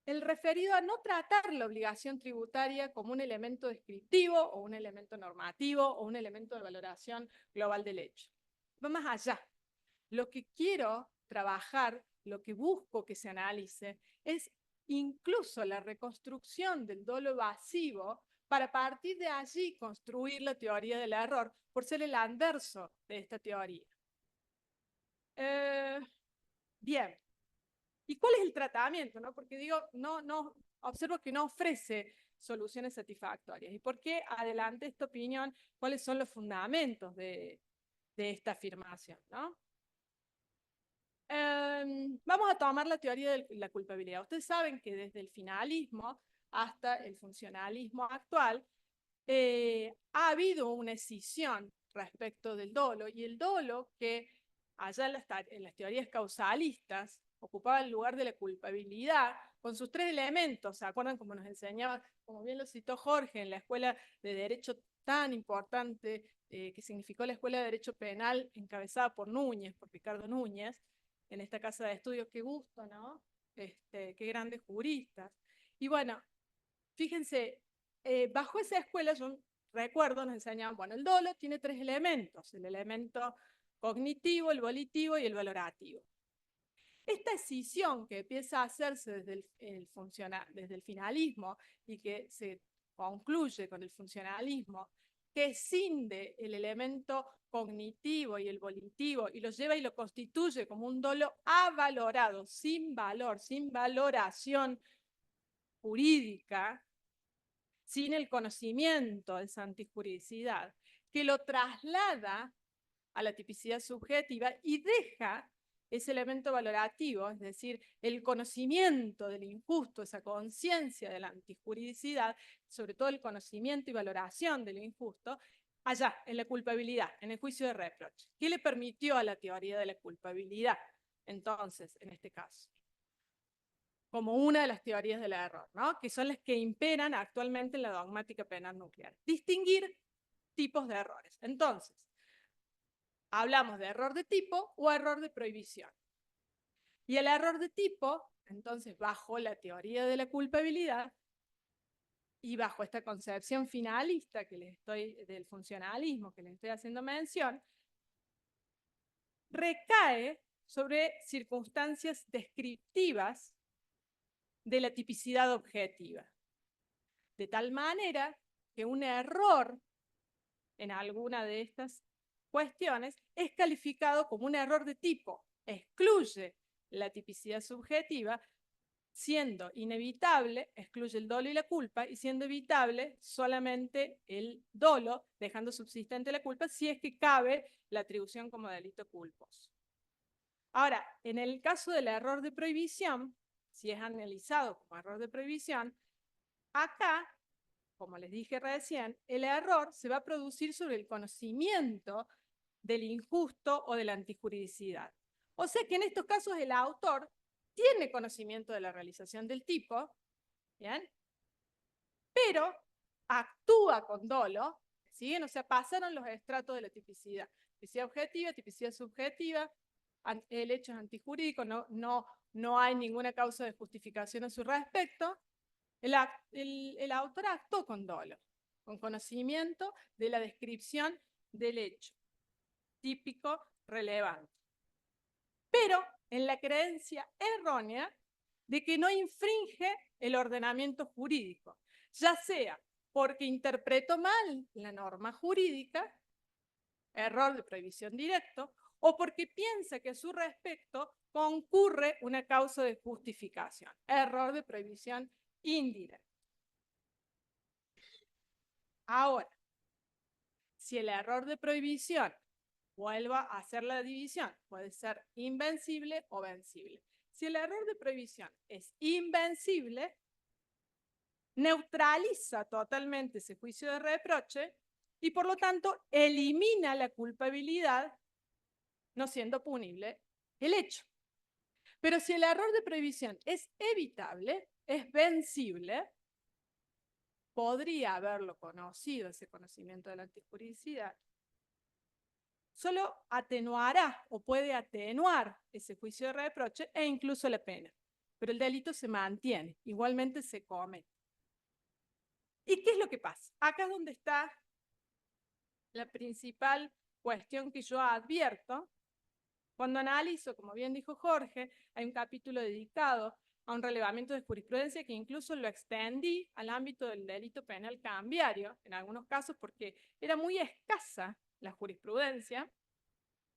el referido a no tratar la obligación tributaria como un elemento descriptivo o un elemento normativo o un elemento de valoración global del hecho. Va más allá. Lo que quiero trabajar, lo que busco que se analice, es incluso la reconstrucción del dolo evasivo para a partir de allí construir la teoría del error, por ser el anverso de esta teoría. Bien. ¿Y cuál es el tratamiento? ¿No? Porque digo, observo que no ofrece soluciones satisfactorias. ¿Y por qué adelante esta opinión? ¿Cuáles son los fundamentos de esta afirmación, ¿no? Vamos a tomar la teoría de la culpabilidad. Ustedes saben que desde el finalismo hasta el funcionalismo actual ha habido una escisión respecto del dolo, y el dolo, que allá en las teorías causalistas ocupaba el lugar de la culpabilidad con sus tres elementos. ¿Se acuerdan cómo nos enseñaba, como bien lo citó Jorge, en la escuela de derecho tan importante que significó la Escuela de Derecho Penal encabezada por Núñez, por Ricardo Núñez, en esta casa de estudios? Qué gusto, ¿no? Qué grandes juristas. Y bueno, fíjense, bajo esa escuela, yo recuerdo, nos enseñaban, bueno, el dolo tiene tres elementos: el elemento cognitivo, el volitivo y el valorativo. Esta escisión que empieza a hacerse desde desde el finalismo y que se concluye con el funcionalismo, que escinde el elemento cognitivo y el volitivo y lo lleva y lo constituye como un dolo avalorado, sin valor, sin valoración jurídica, sin el conocimiento de esa antijuridicidad, que lo traslada a la tipicidad subjetiva y deja ese elemento valorativo, es decir, el conocimiento del injusto, esa conciencia de la antijuridicidad, sobre todo el conocimiento y valoración de lo injusto, allá, en la culpabilidad, en el juicio de reproche. ¿Qué le permitió a la teoría de la culpabilidad, entonces, en este caso? Como una de las teorías del error, ¿no? Que son las que imperan actualmente en la dogmática penal nuclear. Distinguir tipos de errores. Entonces, hablamos de error de tipo o error de prohibición. Y el error de tipo, entonces, bajo la teoría de la culpabilidad y bajo esta concepción finalista del funcionalismo que les estoy haciendo mención, recae sobre circunstancias descriptivas de la tipicidad objetiva. De tal manera que un error en alguna de estas cuestiones es calificado como un error de tipo, excluye la tipicidad subjetiva, siendo inevitable, excluye el dolo y la culpa, y siendo evitable solamente el dolo, dejando subsistente la culpa, si es que cabe la atribución como delito culposo. Ahora, en el caso del error de prohibición, si es analizado como error de prohibición, acá, como les dije recién, el error se va a producir sobre el conocimiento del injusto o de la antijuridicidad. O sea que en estos casos el autor tiene conocimiento de la realización del tipo, ¿bien? Pero actúa con dolo, ¿siguen? O sea, pasaron los estratos de la tipicidad. Tipicidad objetiva, tipicidad subjetiva, el hecho es antijurídico, no hay ninguna causa de justificación a su respecto. El autor actuó con dolo, con conocimiento de la descripción del hecho típico relevante, pero en la creencia errónea de que no infringe el ordenamiento jurídico, ya sea porque interpretó mal la norma jurídica, error de prohibición directo, o porque piensa que a su respecto concurre una causa de justificación, error de prohibición indirecta. Ahora, si el error de prohibición, vuelva a hacer la división, puede ser invencible o vencible. Si el error de prohibición es invencible, neutraliza totalmente ese juicio de reproche y por lo tanto elimina la culpabilidad, no siendo punible el hecho. Pero si el error de prohibición es evitable, es vencible, podría haberlo conocido, ese conocimiento de la antijuridicidad, solo atenuará o puede atenuar ese juicio de reproche e incluso la pena. Pero el delito se mantiene, igualmente se comete. ¿Y qué es lo que pasa? Acá es donde está la principal cuestión que yo advierto cuando analizo, como bien dijo Jorge, hay un capítulo dedicado a un relevamiento de jurisprudencia que incluso lo extendí al ámbito del delito penal cambiario, en algunos casos porque era muy escasa la jurisprudencia,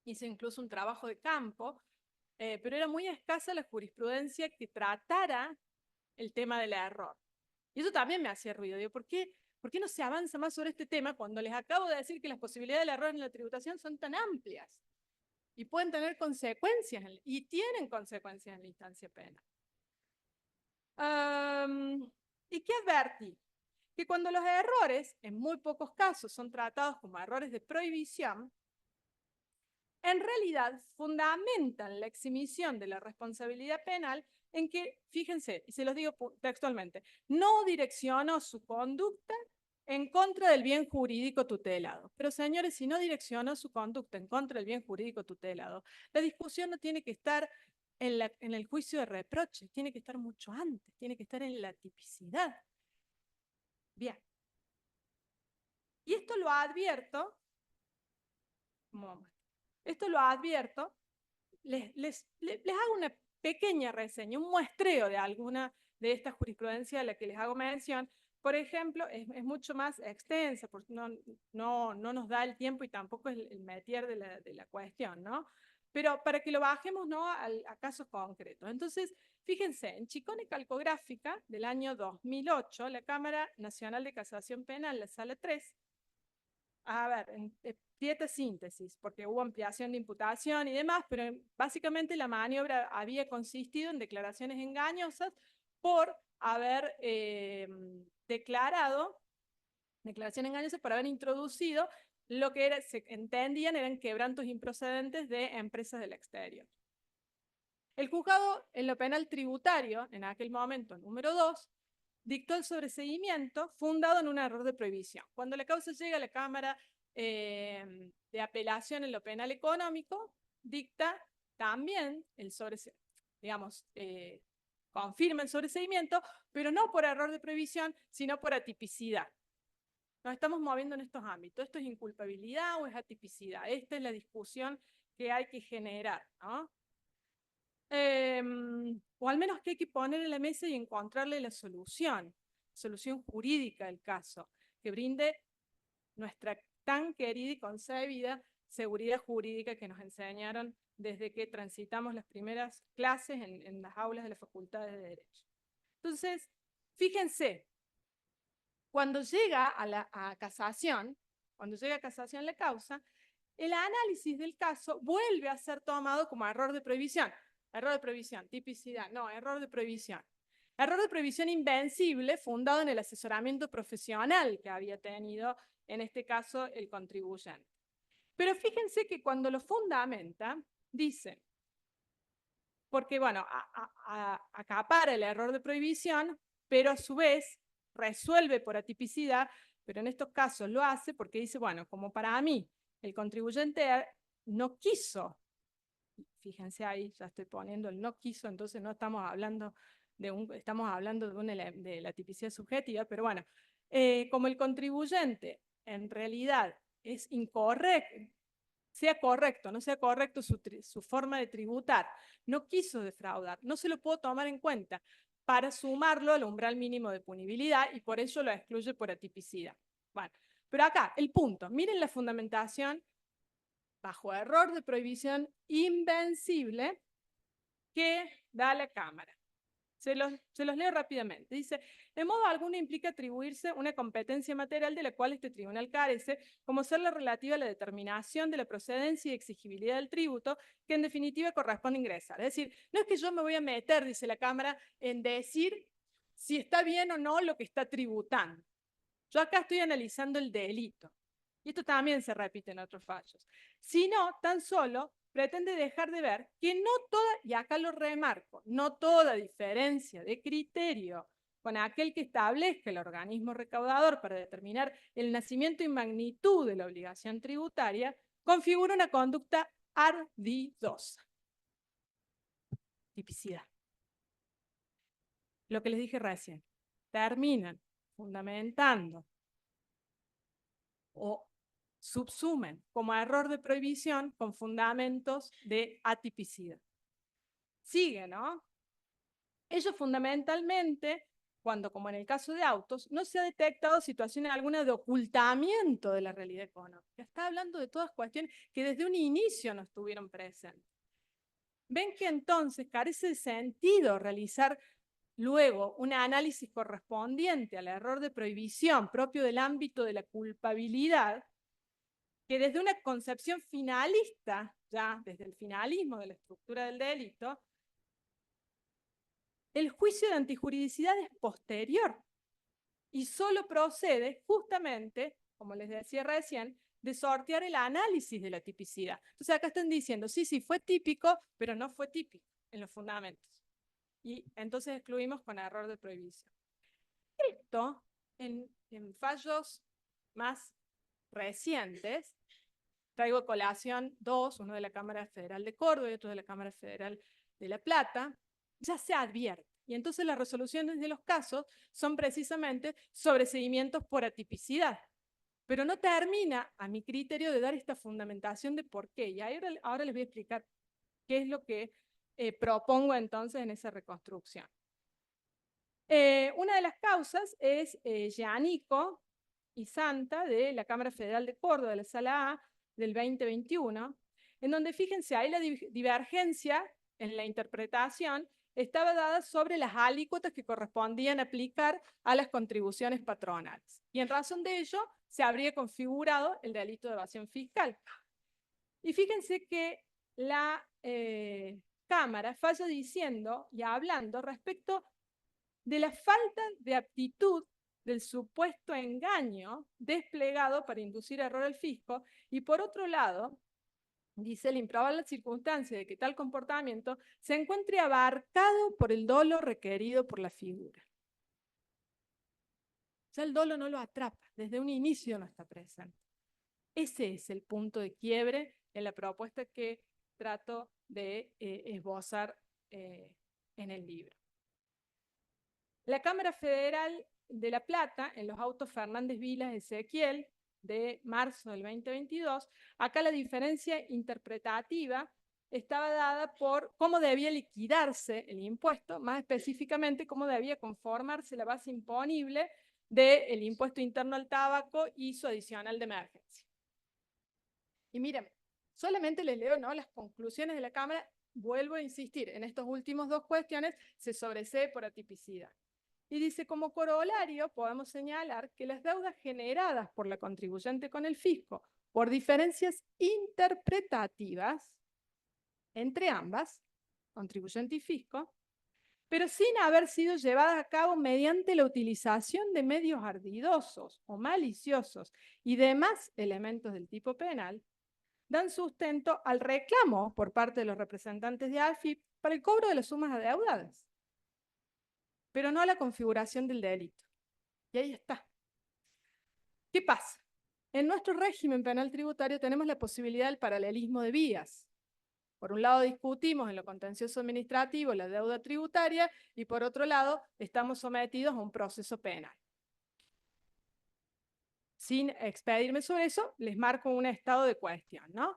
hice incluso un trabajo de campo, pero era muy escasa la jurisprudencia que tratara el tema del error. Y eso también me hacía ruido. Digo, ¿por qué no se avanza más sobre este tema cuando les acabo de decir que las posibilidades del error en la tributación son tan amplias? Y pueden tener consecuencias, y tienen consecuencias en la instancia penal. ¿Y qué advertí? Que cuando los errores, en muy pocos casos, son tratados como errores de prohibición, en realidad fundamentan la exhibición de la responsabilidad penal en que, fíjense, y se los digo textualmente, no direccionó su conducta en contra del bien jurídico tutelado. Pero señores, si no direccionó su conducta en contra del bien jurídico tutelado, la discusión no tiene que estar en el juicio de reproche, tiene que estar mucho antes, tiene que estar en la tipicidad. Bien. Y esto lo advierto, les hago una pequeña reseña, un muestreo de alguna de esta jurisprudencia a la que les hago mención. Por ejemplo, es mucho más extensa, porque no nos da el tiempo y tampoco es el métier de la cuestión, ¿no? Pero para que lo bajemos, ¿no?, a casos concretos. Entonces, fíjense, en Chicone Calcográfica del año 2008, la Cámara Nacional de Casación Penal, la Sala 3, a ver, dieta síntesis, porque hubo ampliación de imputación y demás, pero básicamente la maniobra había consistido en declaraciones engañosas por haber por haber introducido lo que se entendían eran quebrantos improcedentes de empresas del exterior. El juzgado en lo penal tributario, en aquel momento número 2, dictó el sobreseguimiento fundado en un error de prohibición. Cuando la causa llega a la Cámara de Apelación en lo penal económico, dicta también el confirma el sobreseguimiento, pero no por error de prohibición, sino por atipicidad. Nos estamos moviendo en estos ámbitos. ¿Esto es inculpabilidad o es atipicidad? Esta es la discusión que hay que generar, ¿no? O al menos que hay que poner en la mesa y encontrarle la solución jurídica del caso, que brinde nuestra tan querida y concebida seguridad jurídica que nos enseñaron desde que transitamos las primeras clases en las aulas de las facultades de Derecho. Entonces, fíjense, cuando llega a casación la causa, el análisis del caso vuelve a ser tomado como error de prohibición. Error de prohibición, tipicidad, no, error de prohibición. Error de prohibición invencible fundado en el asesoramiento profesional que había tenido, en este caso, el contribuyente. Pero fíjense que cuando lo fundamenta, dice, porque bueno, acapara el error de prohibición, pero a su vez resuelve por atipicidad, pero en estos casos lo hace porque dice, bueno, como para mí el contribuyente no quiso, fíjense ahí, ya estoy poniendo el no quiso, entonces no estamos hablando estamos hablando de la tipicidad subjetiva, pero bueno, como el contribuyente en realidad es incorrecto, sea correcto, no sea correcto su forma de tributar, no quiso defraudar, no se lo puedo tomar en cuenta para sumarlo al umbral mínimo de punibilidad y por eso lo excluye por atipicidad. Bueno, pero acá, el punto, miren la fundamentación bajo error de prohibición invencible que da la Cámara. Se los leo rápidamente. Dice, de modo alguno implica atribuirse una competencia material de la cual este tribunal carece, como ser la relativa a la determinación de la procedencia y exigibilidad del tributo, que en definitiva corresponde ingresar. Es decir, no es que yo me voy a meter, dice la Cámara, en decir si está bien o no lo que está tributando. Yo acá estoy analizando el delito. Y esto también se repite en otros fallos. Sino, tan solo pretende dejar de ver que no toda, y acá lo remarco, no toda diferencia de criterio con aquel que establezca el organismo recaudador para determinar el nacimiento y magnitud de la obligación tributaria, configura una conducta ardidosa. Tipicidad. Lo que les dije recién. Terminan fundamentando o subsumen como error de prohibición con fundamentos de atipicidad. Sigue, ¿no? Ello fundamentalmente, cuando como en el caso de autos, no se ha detectado situación alguna de ocultamiento de la realidad económica. Está hablando de todas cuestiones que desde un inicio no estuvieron presentes. Ven que entonces carece de sentido realizar luego un análisis correspondiente al error de prohibición propio del ámbito de la culpabilidad, que desde una concepción finalista, ya desde el finalismo de la estructura del delito, el juicio de antijuridicidad es posterior y solo procede justamente, como les decía recién, de sortear el análisis de la tipicidad. Entonces acá están diciendo, sí, sí, fue típico, pero no fue típico en los fundamentos. Y entonces excluimos con error de prohibición. Esto, en fallos más recientes, traigo a colación dos, uno de la Cámara Federal de Córdoba y otro de la Cámara Federal de La Plata, ya se advierte. Y entonces las resoluciones de los casos son precisamente sobreseguimientos por atipicidad. Pero no termina, a mi criterio, de dar esta fundamentación de por qué. Y ahora les voy a explicar qué es lo que propongo entonces en esa reconstrucción. Una de las causas es Gianico y Santa de la Cámara Federal de Córdoba, de la Sala A, del 2021, en donde, fíjense, ahí la divergencia en la interpretación estaba dada sobre las alícuotas que correspondían aplicar a las contribuciones patronales. Y en razón de ello, se habría configurado el delito de evasión fiscal. Y fíjense que la Cámara falla diciendo y hablando respecto de la falta de aptitud del supuesto engaño desplegado para inducir error al fisco, y por otro lado, dice la improbable circunstancia de que tal comportamiento se encuentre abarcado por el dolo requerido por la figura. Ya el dolo no lo atrapa, desde un inicio no está presente. Ese es el punto de quiebre en la propuesta que trato de esbozar en el libro. La Cámara Federal de La Plata, en los autos Fernández Vilas Ezequiel, de marzo del 2022, acá la diferencia interpretativa estaba dada por cómo debía liquidarse el impuesto, más específicamente cómo debía conformarse la base imponible del impuesto interno al tabaco y su adicional de emergencia. Y miren, solamente les leo, ¿no?, las conclusiones de la Cámara. Vuelvo a insistir, en estas últimas dos cuestiones se sobresee por atipicidad. Y dice, como corolario, podemos señalar que las deudas generadas por la contribuyente con el fisco por diferencias interpretativas entre ambas, contribuyente y fisco, pero sin haber sido llevadas a cabo mediante la utilización de medios ardidosos o maliciosos y demás elementos del tipo penal, dan sustento al reclamo por parte de los representantes de AFIP para el cobro de las sumas adeudadas, pero no a la configuración del delito. Y ahí está. ¿Qué pasa? En nuestro régimen penal tributario tenemos la posibilidad del paralelismo de vías. Por un lado discutimos en lo contencioso administrativo la deuda tributaria y por otro lado estamos sometidos a un proceso penal. Sin expedirme sobre eso, les marco un estado de cuestión, ¿no?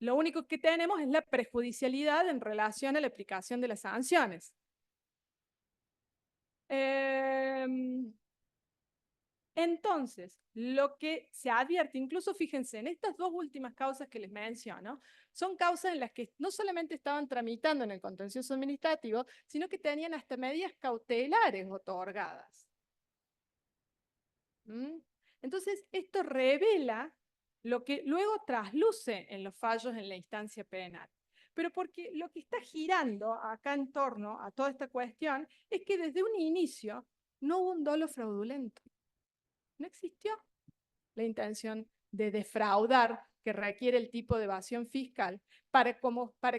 Lo único que tenemos es la prejudicialidad en relación a la aplicación de las sanciones. Entonces, lo que se advierte, incluso fíjense, en estas dos últimas causas que les menciono, son causas en las que no solamente estaban tramitando en el contencioso administrativo, sino que tenían hasta medidas cautelares otorgadas. Entonces, esto revela lo que luego trasluce en los fallos en la instancia penal. Pero porque lo que está girando acá en torno a toda esta cuestión es que desde un inicio no hubo un dolo fraudulento. No existió la intención de defraudar que requiere el tipo de evasión fiscal para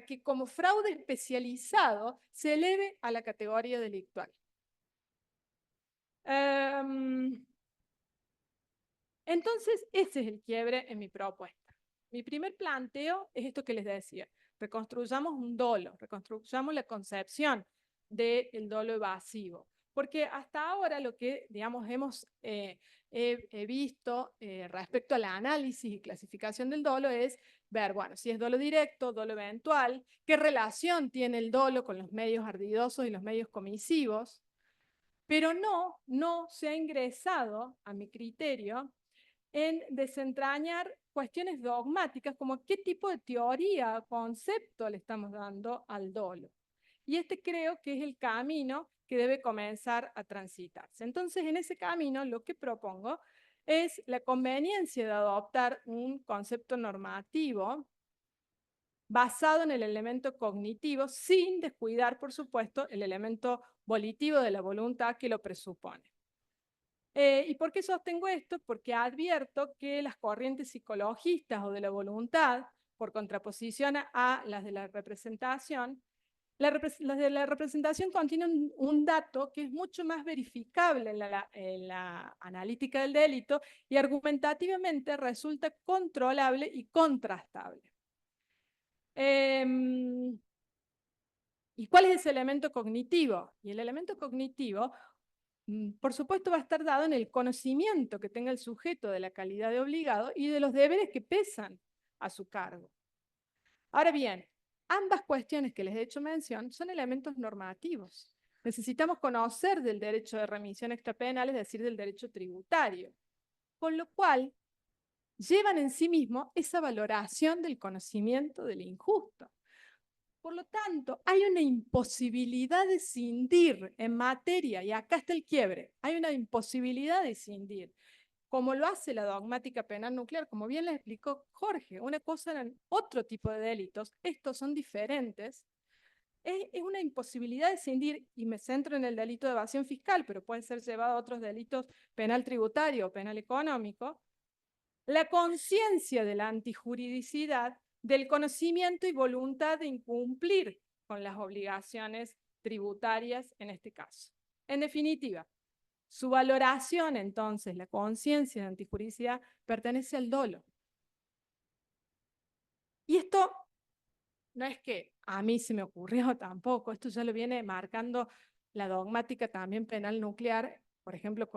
que como fraude especializado se eleve a la categoría delictual. Entonces, ese es el quiebre en mi propuesta. Mi primer planteo es esto que les decía. Reconstruyamos un dolo, reconstruyamos la concepción del dolo evasivo. Porque hasta ahora lo que, digamos, hemos visto respecto al análisis y clasificación del dolo es ver, bueno, si es dolo directo, dolo eventual, qué relación tiene el dolo con los medios ardidosos y los medios comisivos, pero no se ha ingresado, a mi criterio, en desentrañar cuestiones dogmáticas como qué tipo de teoría o concepto le estamos dando al dolo. y este creo que es el camino que debe comenzar a transitarse. Entonces, en ese camino lo que propongo es la conveniencia de adoptar un concepto normativo basado en el elemento cognitivo, sin descuidar, por supuesto, el elemento volitivo de la voluntad que lo presupone. ¿Y por qué sostengo esto? Porque advierto que las corrientes psicologistas o de la voluntad, por contraposición a las de la representación, las de la representación contienen un dato que es mucho más verificable en la analítica del delito y argumentativamente resulta controlable y contrastable. ¿Y cuál es ese elemento cognitivo? Y el elemento cognitivo, por supuesto, va a estar dado en el conocimiento que tenga el sujeto de la calidad de obligado y de los deberes que pesan a su cargo. Ahora bien, ambas cuestiones que les he hecho mención son elementos normativos. Necesitamos conocer del derecho de remisión extrapenal, es decir, del derecho tributario, con lo cual llevan en sí mismo esa valoración del conocimiento del injusto. Por lo tanto, hay una imposibilidad de escindir en materia, y acá está el quiebre, hay una imposibilidad de escindir, como lo hace la dogmática penal nuclear, como bien les explicó Jorge. Una cosa eran otro tipo de delitos, estos son diferentes. Es una imposibilidad de escindir, y me centro en el delito de evasión fiscal, pero puede ser llevado a otros delitos penal tributario o penal económico, la conciencia de la antijuridicidad del conocimiento y voluntad de incumplir con las obligaciones tributarias en este caso. En definitiva, su valoración, entonces, la conciencia de antijuridicidad, pertenece al dolo. Y esto no es que a mí se me ocurrió tampoco, esto ya lo viene marcando la dogmática también penal nuclear, por ejemplo,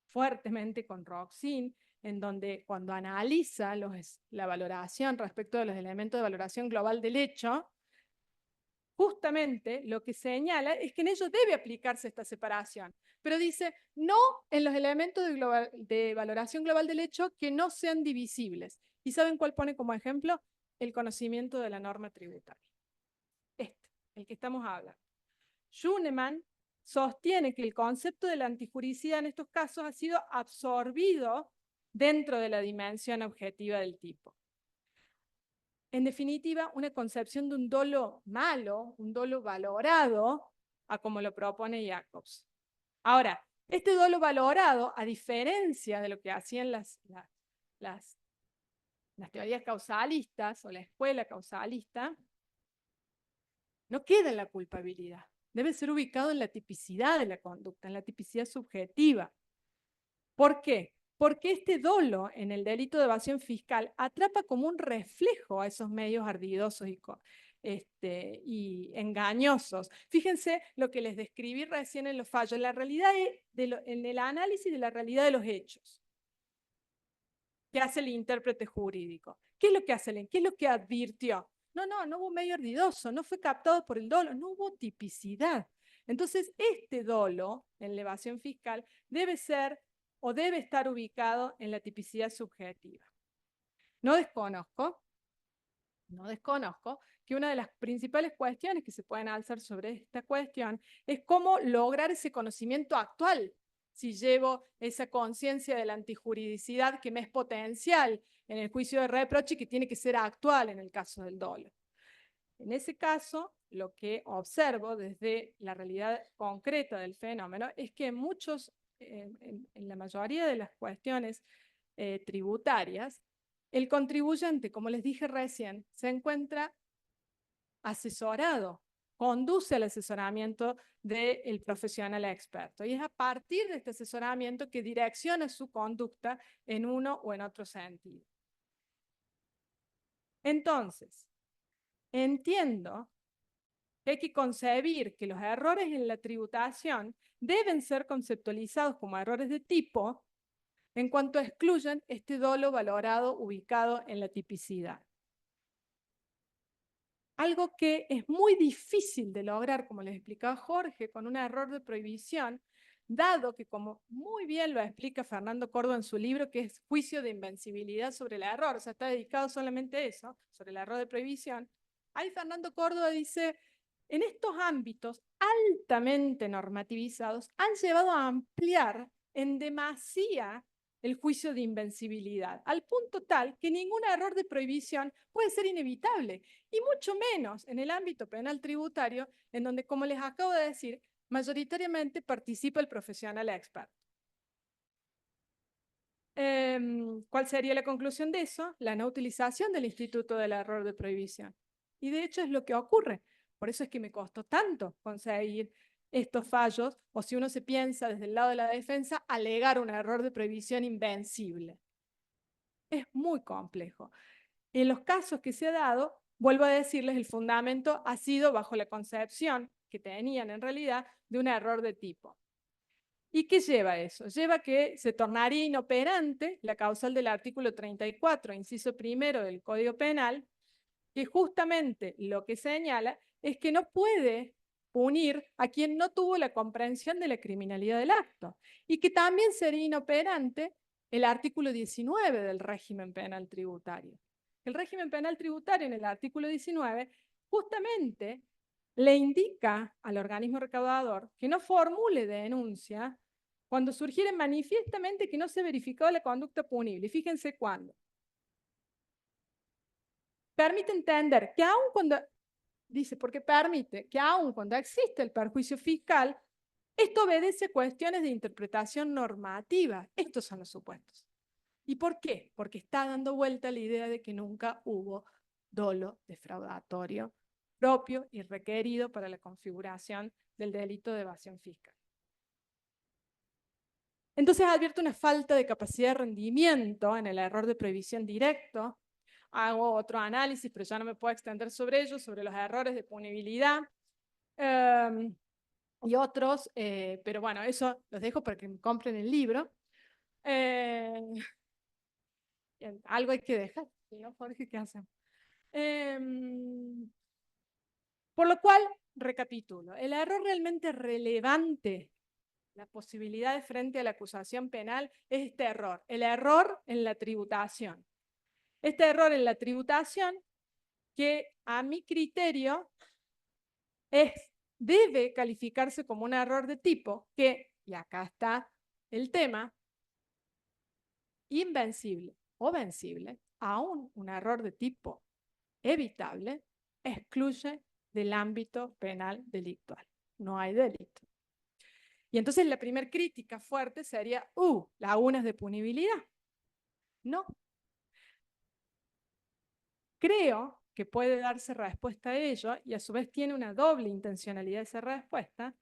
fuertemente con Roxin, en donde cuando analiza la valoración respecto de los elementos de valoración global del hecho, justamente lo que señala es que en ellos debe aplicarse esta separación, pero dice no en los elementos de valoración global del hecho que no sean divisibles. ¿Y saben cuál pone como ejemplo? El conocimiento de la norma tributaria. El que estamos hablando. Schunemann sostiene que el concepto de la antijuridicidad en estos casos ha sido absorbido dentro de la dimensión objetiva del tipo. En definitiva, una concepción de un dolo malo, un dolo valorado, a como lo propone Jacobs. Ahora, este dolo valorado, a diferencia de lo que hacían las teorías causalistas o la escuela causalista, no queda en la culpabilidad. Debe ser ubicado en la tipicidad de la conducta, en la tipicidad subjetiva. ¿Por qué? Porque este dolo en el delito de evasión fiscal atrapa como un reflejo a esos medios ardidosos y engañosos. Fíjense lo que les describí recién en los fallos, la realidad en el análisis de la realidad de los hechos que hace el intérprete jurídico. ¿Qué es lo que hace ¿Qué es lo que advirtió? No hubo medio ardidoso, no fue captado por el dolo, no hubo tipicidad. Entonces, este dolo en la evasión fiscal debe ser o debe estar ubicado en la tipicidad subjetiva. No desconozco que una de las principales cuestiones que se pueden alzar sobre esta cuestión es cómo lograr ese conocimiento actual, si llevo esa conciencia de la antijuridicidad que me es potencial en el juicio de reproche y que tiene que ser actual en el caso del dolo. En ese caso, lo que observo desde la realidad concreta del fenómeno es que en la mayoría de las cuestiones tributarias, el contribuyente, como les dije recién, se encuentra asesorado, conduce al asesoramiento del profesional experto. Y es a partir de este asesoramiento que direcciona su conducta en uno o en otro sentido. Entonces, entiendo que hay que concebir que los errores en la tributación deben ser conceptualizados como errores de tipo en cuanto excluyan este dolo valorado ubicado en la tipicidad. Algo que es muy difícil de lograr, como les explicaba Jorge, con un error de prohibición, dado que, como muy bien lo explica Fernando Córdoba en su libro, que es Juicio de Invencibilidad sobre el error, o sea, está dedicado solamente a eso, sobre el error de prohibición. Ahí Fernando Córdoba dice, en estos ámbitos altamente normativizados han llevado a ampliar en demasía el juicio de invencibilidad, al punto tal que ningún error de prohibición puede ser inevitable, y mucho menos en el ámbito penal tributario, en donde, como les acabo de decir, mayoritariamente participa el profesional experto. ¿Cuál sería la conclusión de eso? La no utilización del instituto del error de prohibición. Y de hecho es lo que ocurre. Por eso es que me costó tanto conseguir estos fallos, o si uno se piensa desde el lado de la defensa, alegar un error de prohibición invencible. Es muy complejo. En los casos que se ha dado, vuelvo a decirles, el fundamento ha sido bajo la concepción que tenían en realidad de un error de tipo. ¿Y qué lleva eso? Lleva que se tornaría inoperante la causal del artículo 34, inciso primero del Código Penal, que justamente lo que señala es que no puede punir a quien no tuvo la comprensión de la criminalidad del acto, y que también sería inoperante el artículo 19 del régimen penal tributario. El régimen penal tributario en el artículo 19 justamente le indica al organismo recaudador que no formule denuncia cuando surgiere manifiestamente que no se ha verificado la conducta punible. Y fíjense cuándo. Permite entender que aun cuando, dice, porque permite que aun cuando existe el perjuicio fiscal, esto obedece a cuestiones de interpretación normativa. Estos son los supuestos. ¿Y por qué? Porque está dando vuelta la idea de que nunca hubo dolo defraudatorio propio y requerido para la configuración del delito de evasión fiscal. Entonces advierte una falta de capacidad de rendimiento en el error de prohibición directo. Hago otro análisis, pero ya no me puedo extender sobre ello, sobre los errores de punibilidad y otros, pero bueno, eso los dejo para que me compren el libro. Algo hay que dejar, ¿no, Jorge? ¿Qué hacemos? Por lo cual, recapitulo, el error realmente relevante, la posibilidad de frente a la acusación penal, es este error, el error en la tributación. Este error en la tributación que a mi criterio debe calificarse como un error de tipo que, y acá está el tema, invencible o vencible, aún un error de tipo evitable, excluye del ámbito penal delictual. No hay delito. Y entonces la primera crítica fuerte sería, lagunas de punibilidad. No. Creo que puede darse respuesta a ello, y a su vez tiene una doble intencionalidad esa respuesta,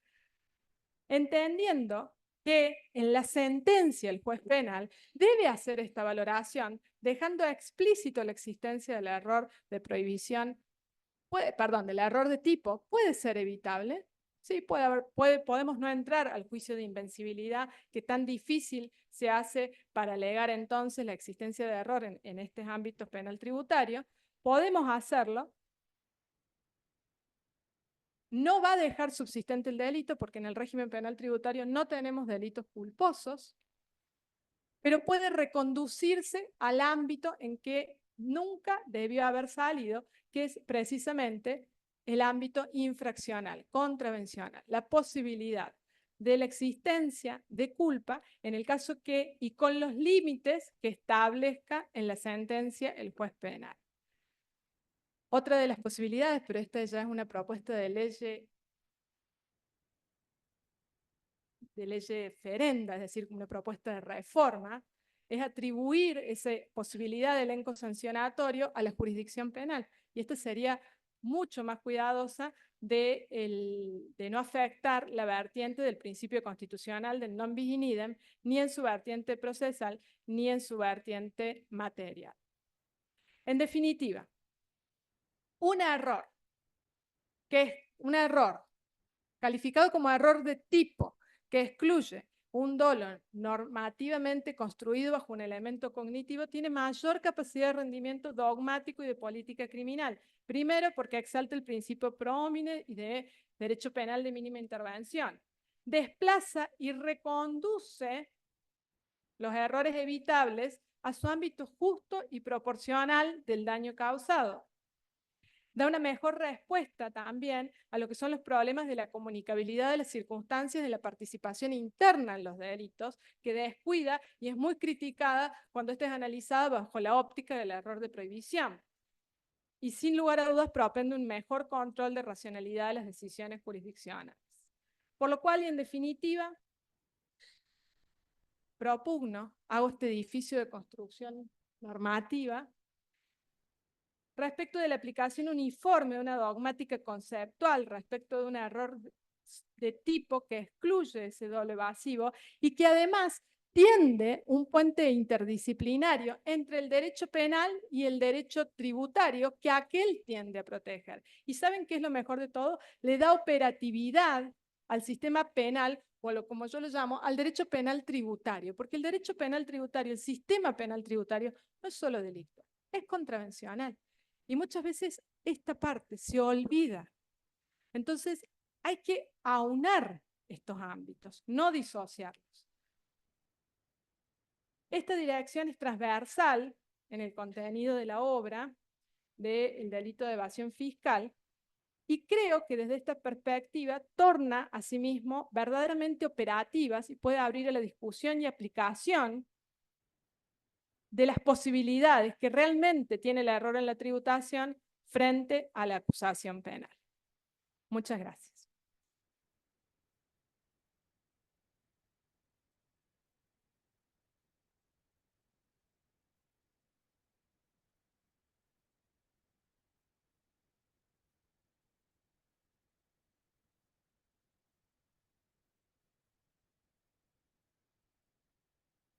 entendiendo que en la sentencia el juez penal debe hacer esta valoración, dejando explícito la existencia del error de prohibición, del error de tipo, puede ser evitable. Sí, podemos no entrar al juicio de invencibilidad que tan difícil se hace para alegar entonces la existencia de error en estos ámbitos penal tributario. Podemos hacerlo. No va a dejar subsistente el delito porque en el régimen penal tributario no tenemos delitos culposos, pero puede reconducirse al ámbito en que nunca debió haber salido, que es precisamente el ámbito infraccional, contravencional, la posibilidad de la existencia de culpa en el caso que, y con los límites que establezca en la sentencia el juez penal. Otra de las posibilidades, pero esta ya es una propuesta de ley ferenda, es decir, una propuesta de reforma, es atribuir esa posibilidad de elenco sancionatorio a la jurisdicción penal. Y esta sería mucho más cuidadosa de no afectar la vertiente del principio constitucional del non bis in idem, ni en su vertiente procesal, ni en su vertiente material. En definitiva, un error, que es un error calificado como error de tipo, que excluye un dolo normativamente construido bajo un elemento cognitivo, tiene mayor capacidad de rendimiento dogmático y de política criminal. Primero, porque exalta el principio pro homine y de derecho penal de mínima intervención. Desplaza y reconduce los errores evitables a su ámbito justo y proporcional del daño causado. da una mejor respuesta también a lo que son los problemas de la comunicabilidad de las circunstancias de la participación interna en los delitos, que descuida y es muy criticada cuando esta es analizada bajo la óptica del error de prohibición. Y sin lugar a dudas propende un mejor control de racionalidad de las decisiones jurisdiccionales. Por lo cual, y en definitiva, propugno, hago este edificio de construcción normativa respecto de la aplicación uniforme de una dogmática conceptual respecto de un error de tipo que excluye ese doble evasivo y que además tiende un puente interdisciplinario entre el derecho penal y el derecho tributario que aquel tiende a proteger. ¿Y saben qué es lo mejor de todo? Le da operatividad al sistema penal, o como yo lo llamo, al derecho penal tributario, porque el derecho penal tributario, el sistema penal tributario, no es solo delito, es contravencional. Y muchas veces esta parte se olvida. Entonces, hay que aunar estos ámbitos, no disociarlos. Esta dirección es transversal en el contenido de la obra del delito de evasión fiscal y creo que desde esta perspectiva torna a sí mismo verdaderamente operativas y puede abrir a la discusión y aplicación de las posibilidades que realmente tiene el error en la tributación frente a la acusación penal. Muchas gracias.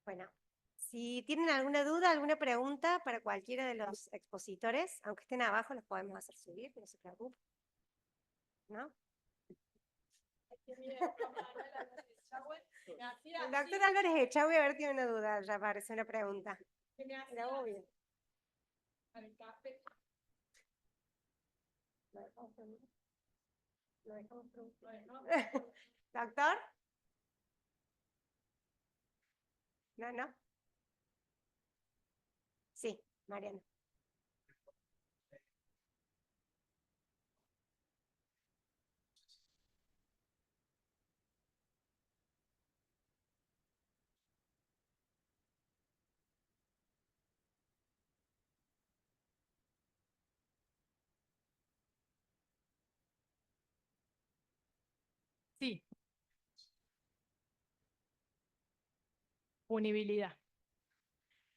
Bueno, si tienen alguna duda, alguna pregunta para cualquiera de los expositores, aunque estén abajo, los podemos hacer subir, no se preocupen. ¿No? El doctor Álvarez Echagüe, a ver, tiene una duda, ya aparece una pregunta. Era obvio. ¿Doctor? No. Sí, Mariana. Sí. Punibilidad.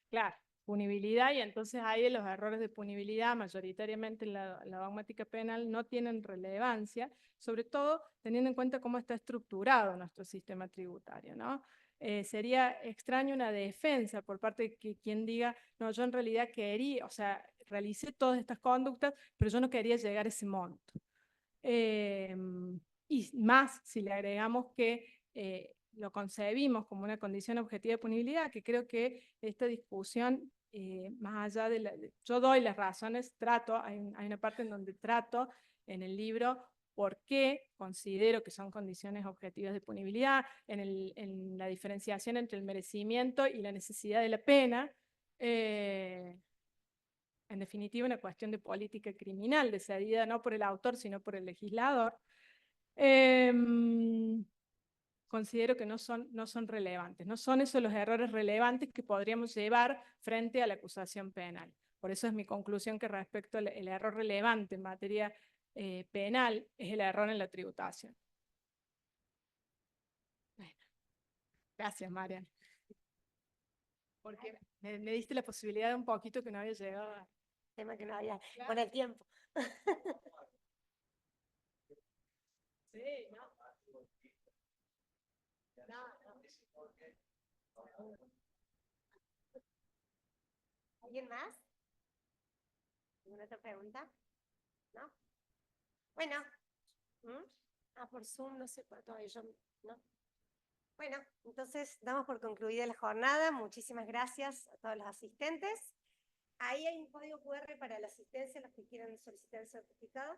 Claro, punibilidad, y entonces ahí los errores de punibilidad mayoritariamente en la dogmática penal no tienen relevancia, sobre todo teniendo en cuenta cómo está estructurado nuestro sistema tributario, ¿no? Sería extraño una defensa por parte de quien diga, no, yo en realidad quería, o sea, realicé todas estas conductas, pero yo no quería llegar a ese monto. Y más si le agregamos que lo concebimos como una condición objetiva de punibilidad, que creo que esta discusión, más allá de yo doy las razones, hay una parte en donde trato en el libro por qué considero que son condiciones objetivas de punibilidad, en la diferenciación entre el merecimiento y la necesidad de la pena, en definitiva una cuestión de política criminal, decidida no por el autor, sino por el legislador. Considero que no son relevantes, no son esos los errores relevantes que podríamos llevar frente a la acusación penal. Por eso es mi conclusión que respecto al error relevante en materia penal es el error en la tributación. Bueno, gracias, Marian. Porque me diste la posibilidad de un poquito que no había llegado a... Tema que no había con el tiempo. Sí, no. ¿Alguien más? ¿Alguna otra pregunta? ¿No? Bueno. Por Zoom, no sé, todavía yo, ¿no? Bueno, entonces damos por concluida la jornada. Muchísimas gracias a todos los asistentes. Ahí hay un código QR para la asistencia, los que quieran solicitar el certificado,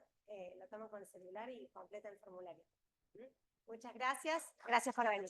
lo toman con el celular y completan el formulario. Muchas gracias. Gracias por venir.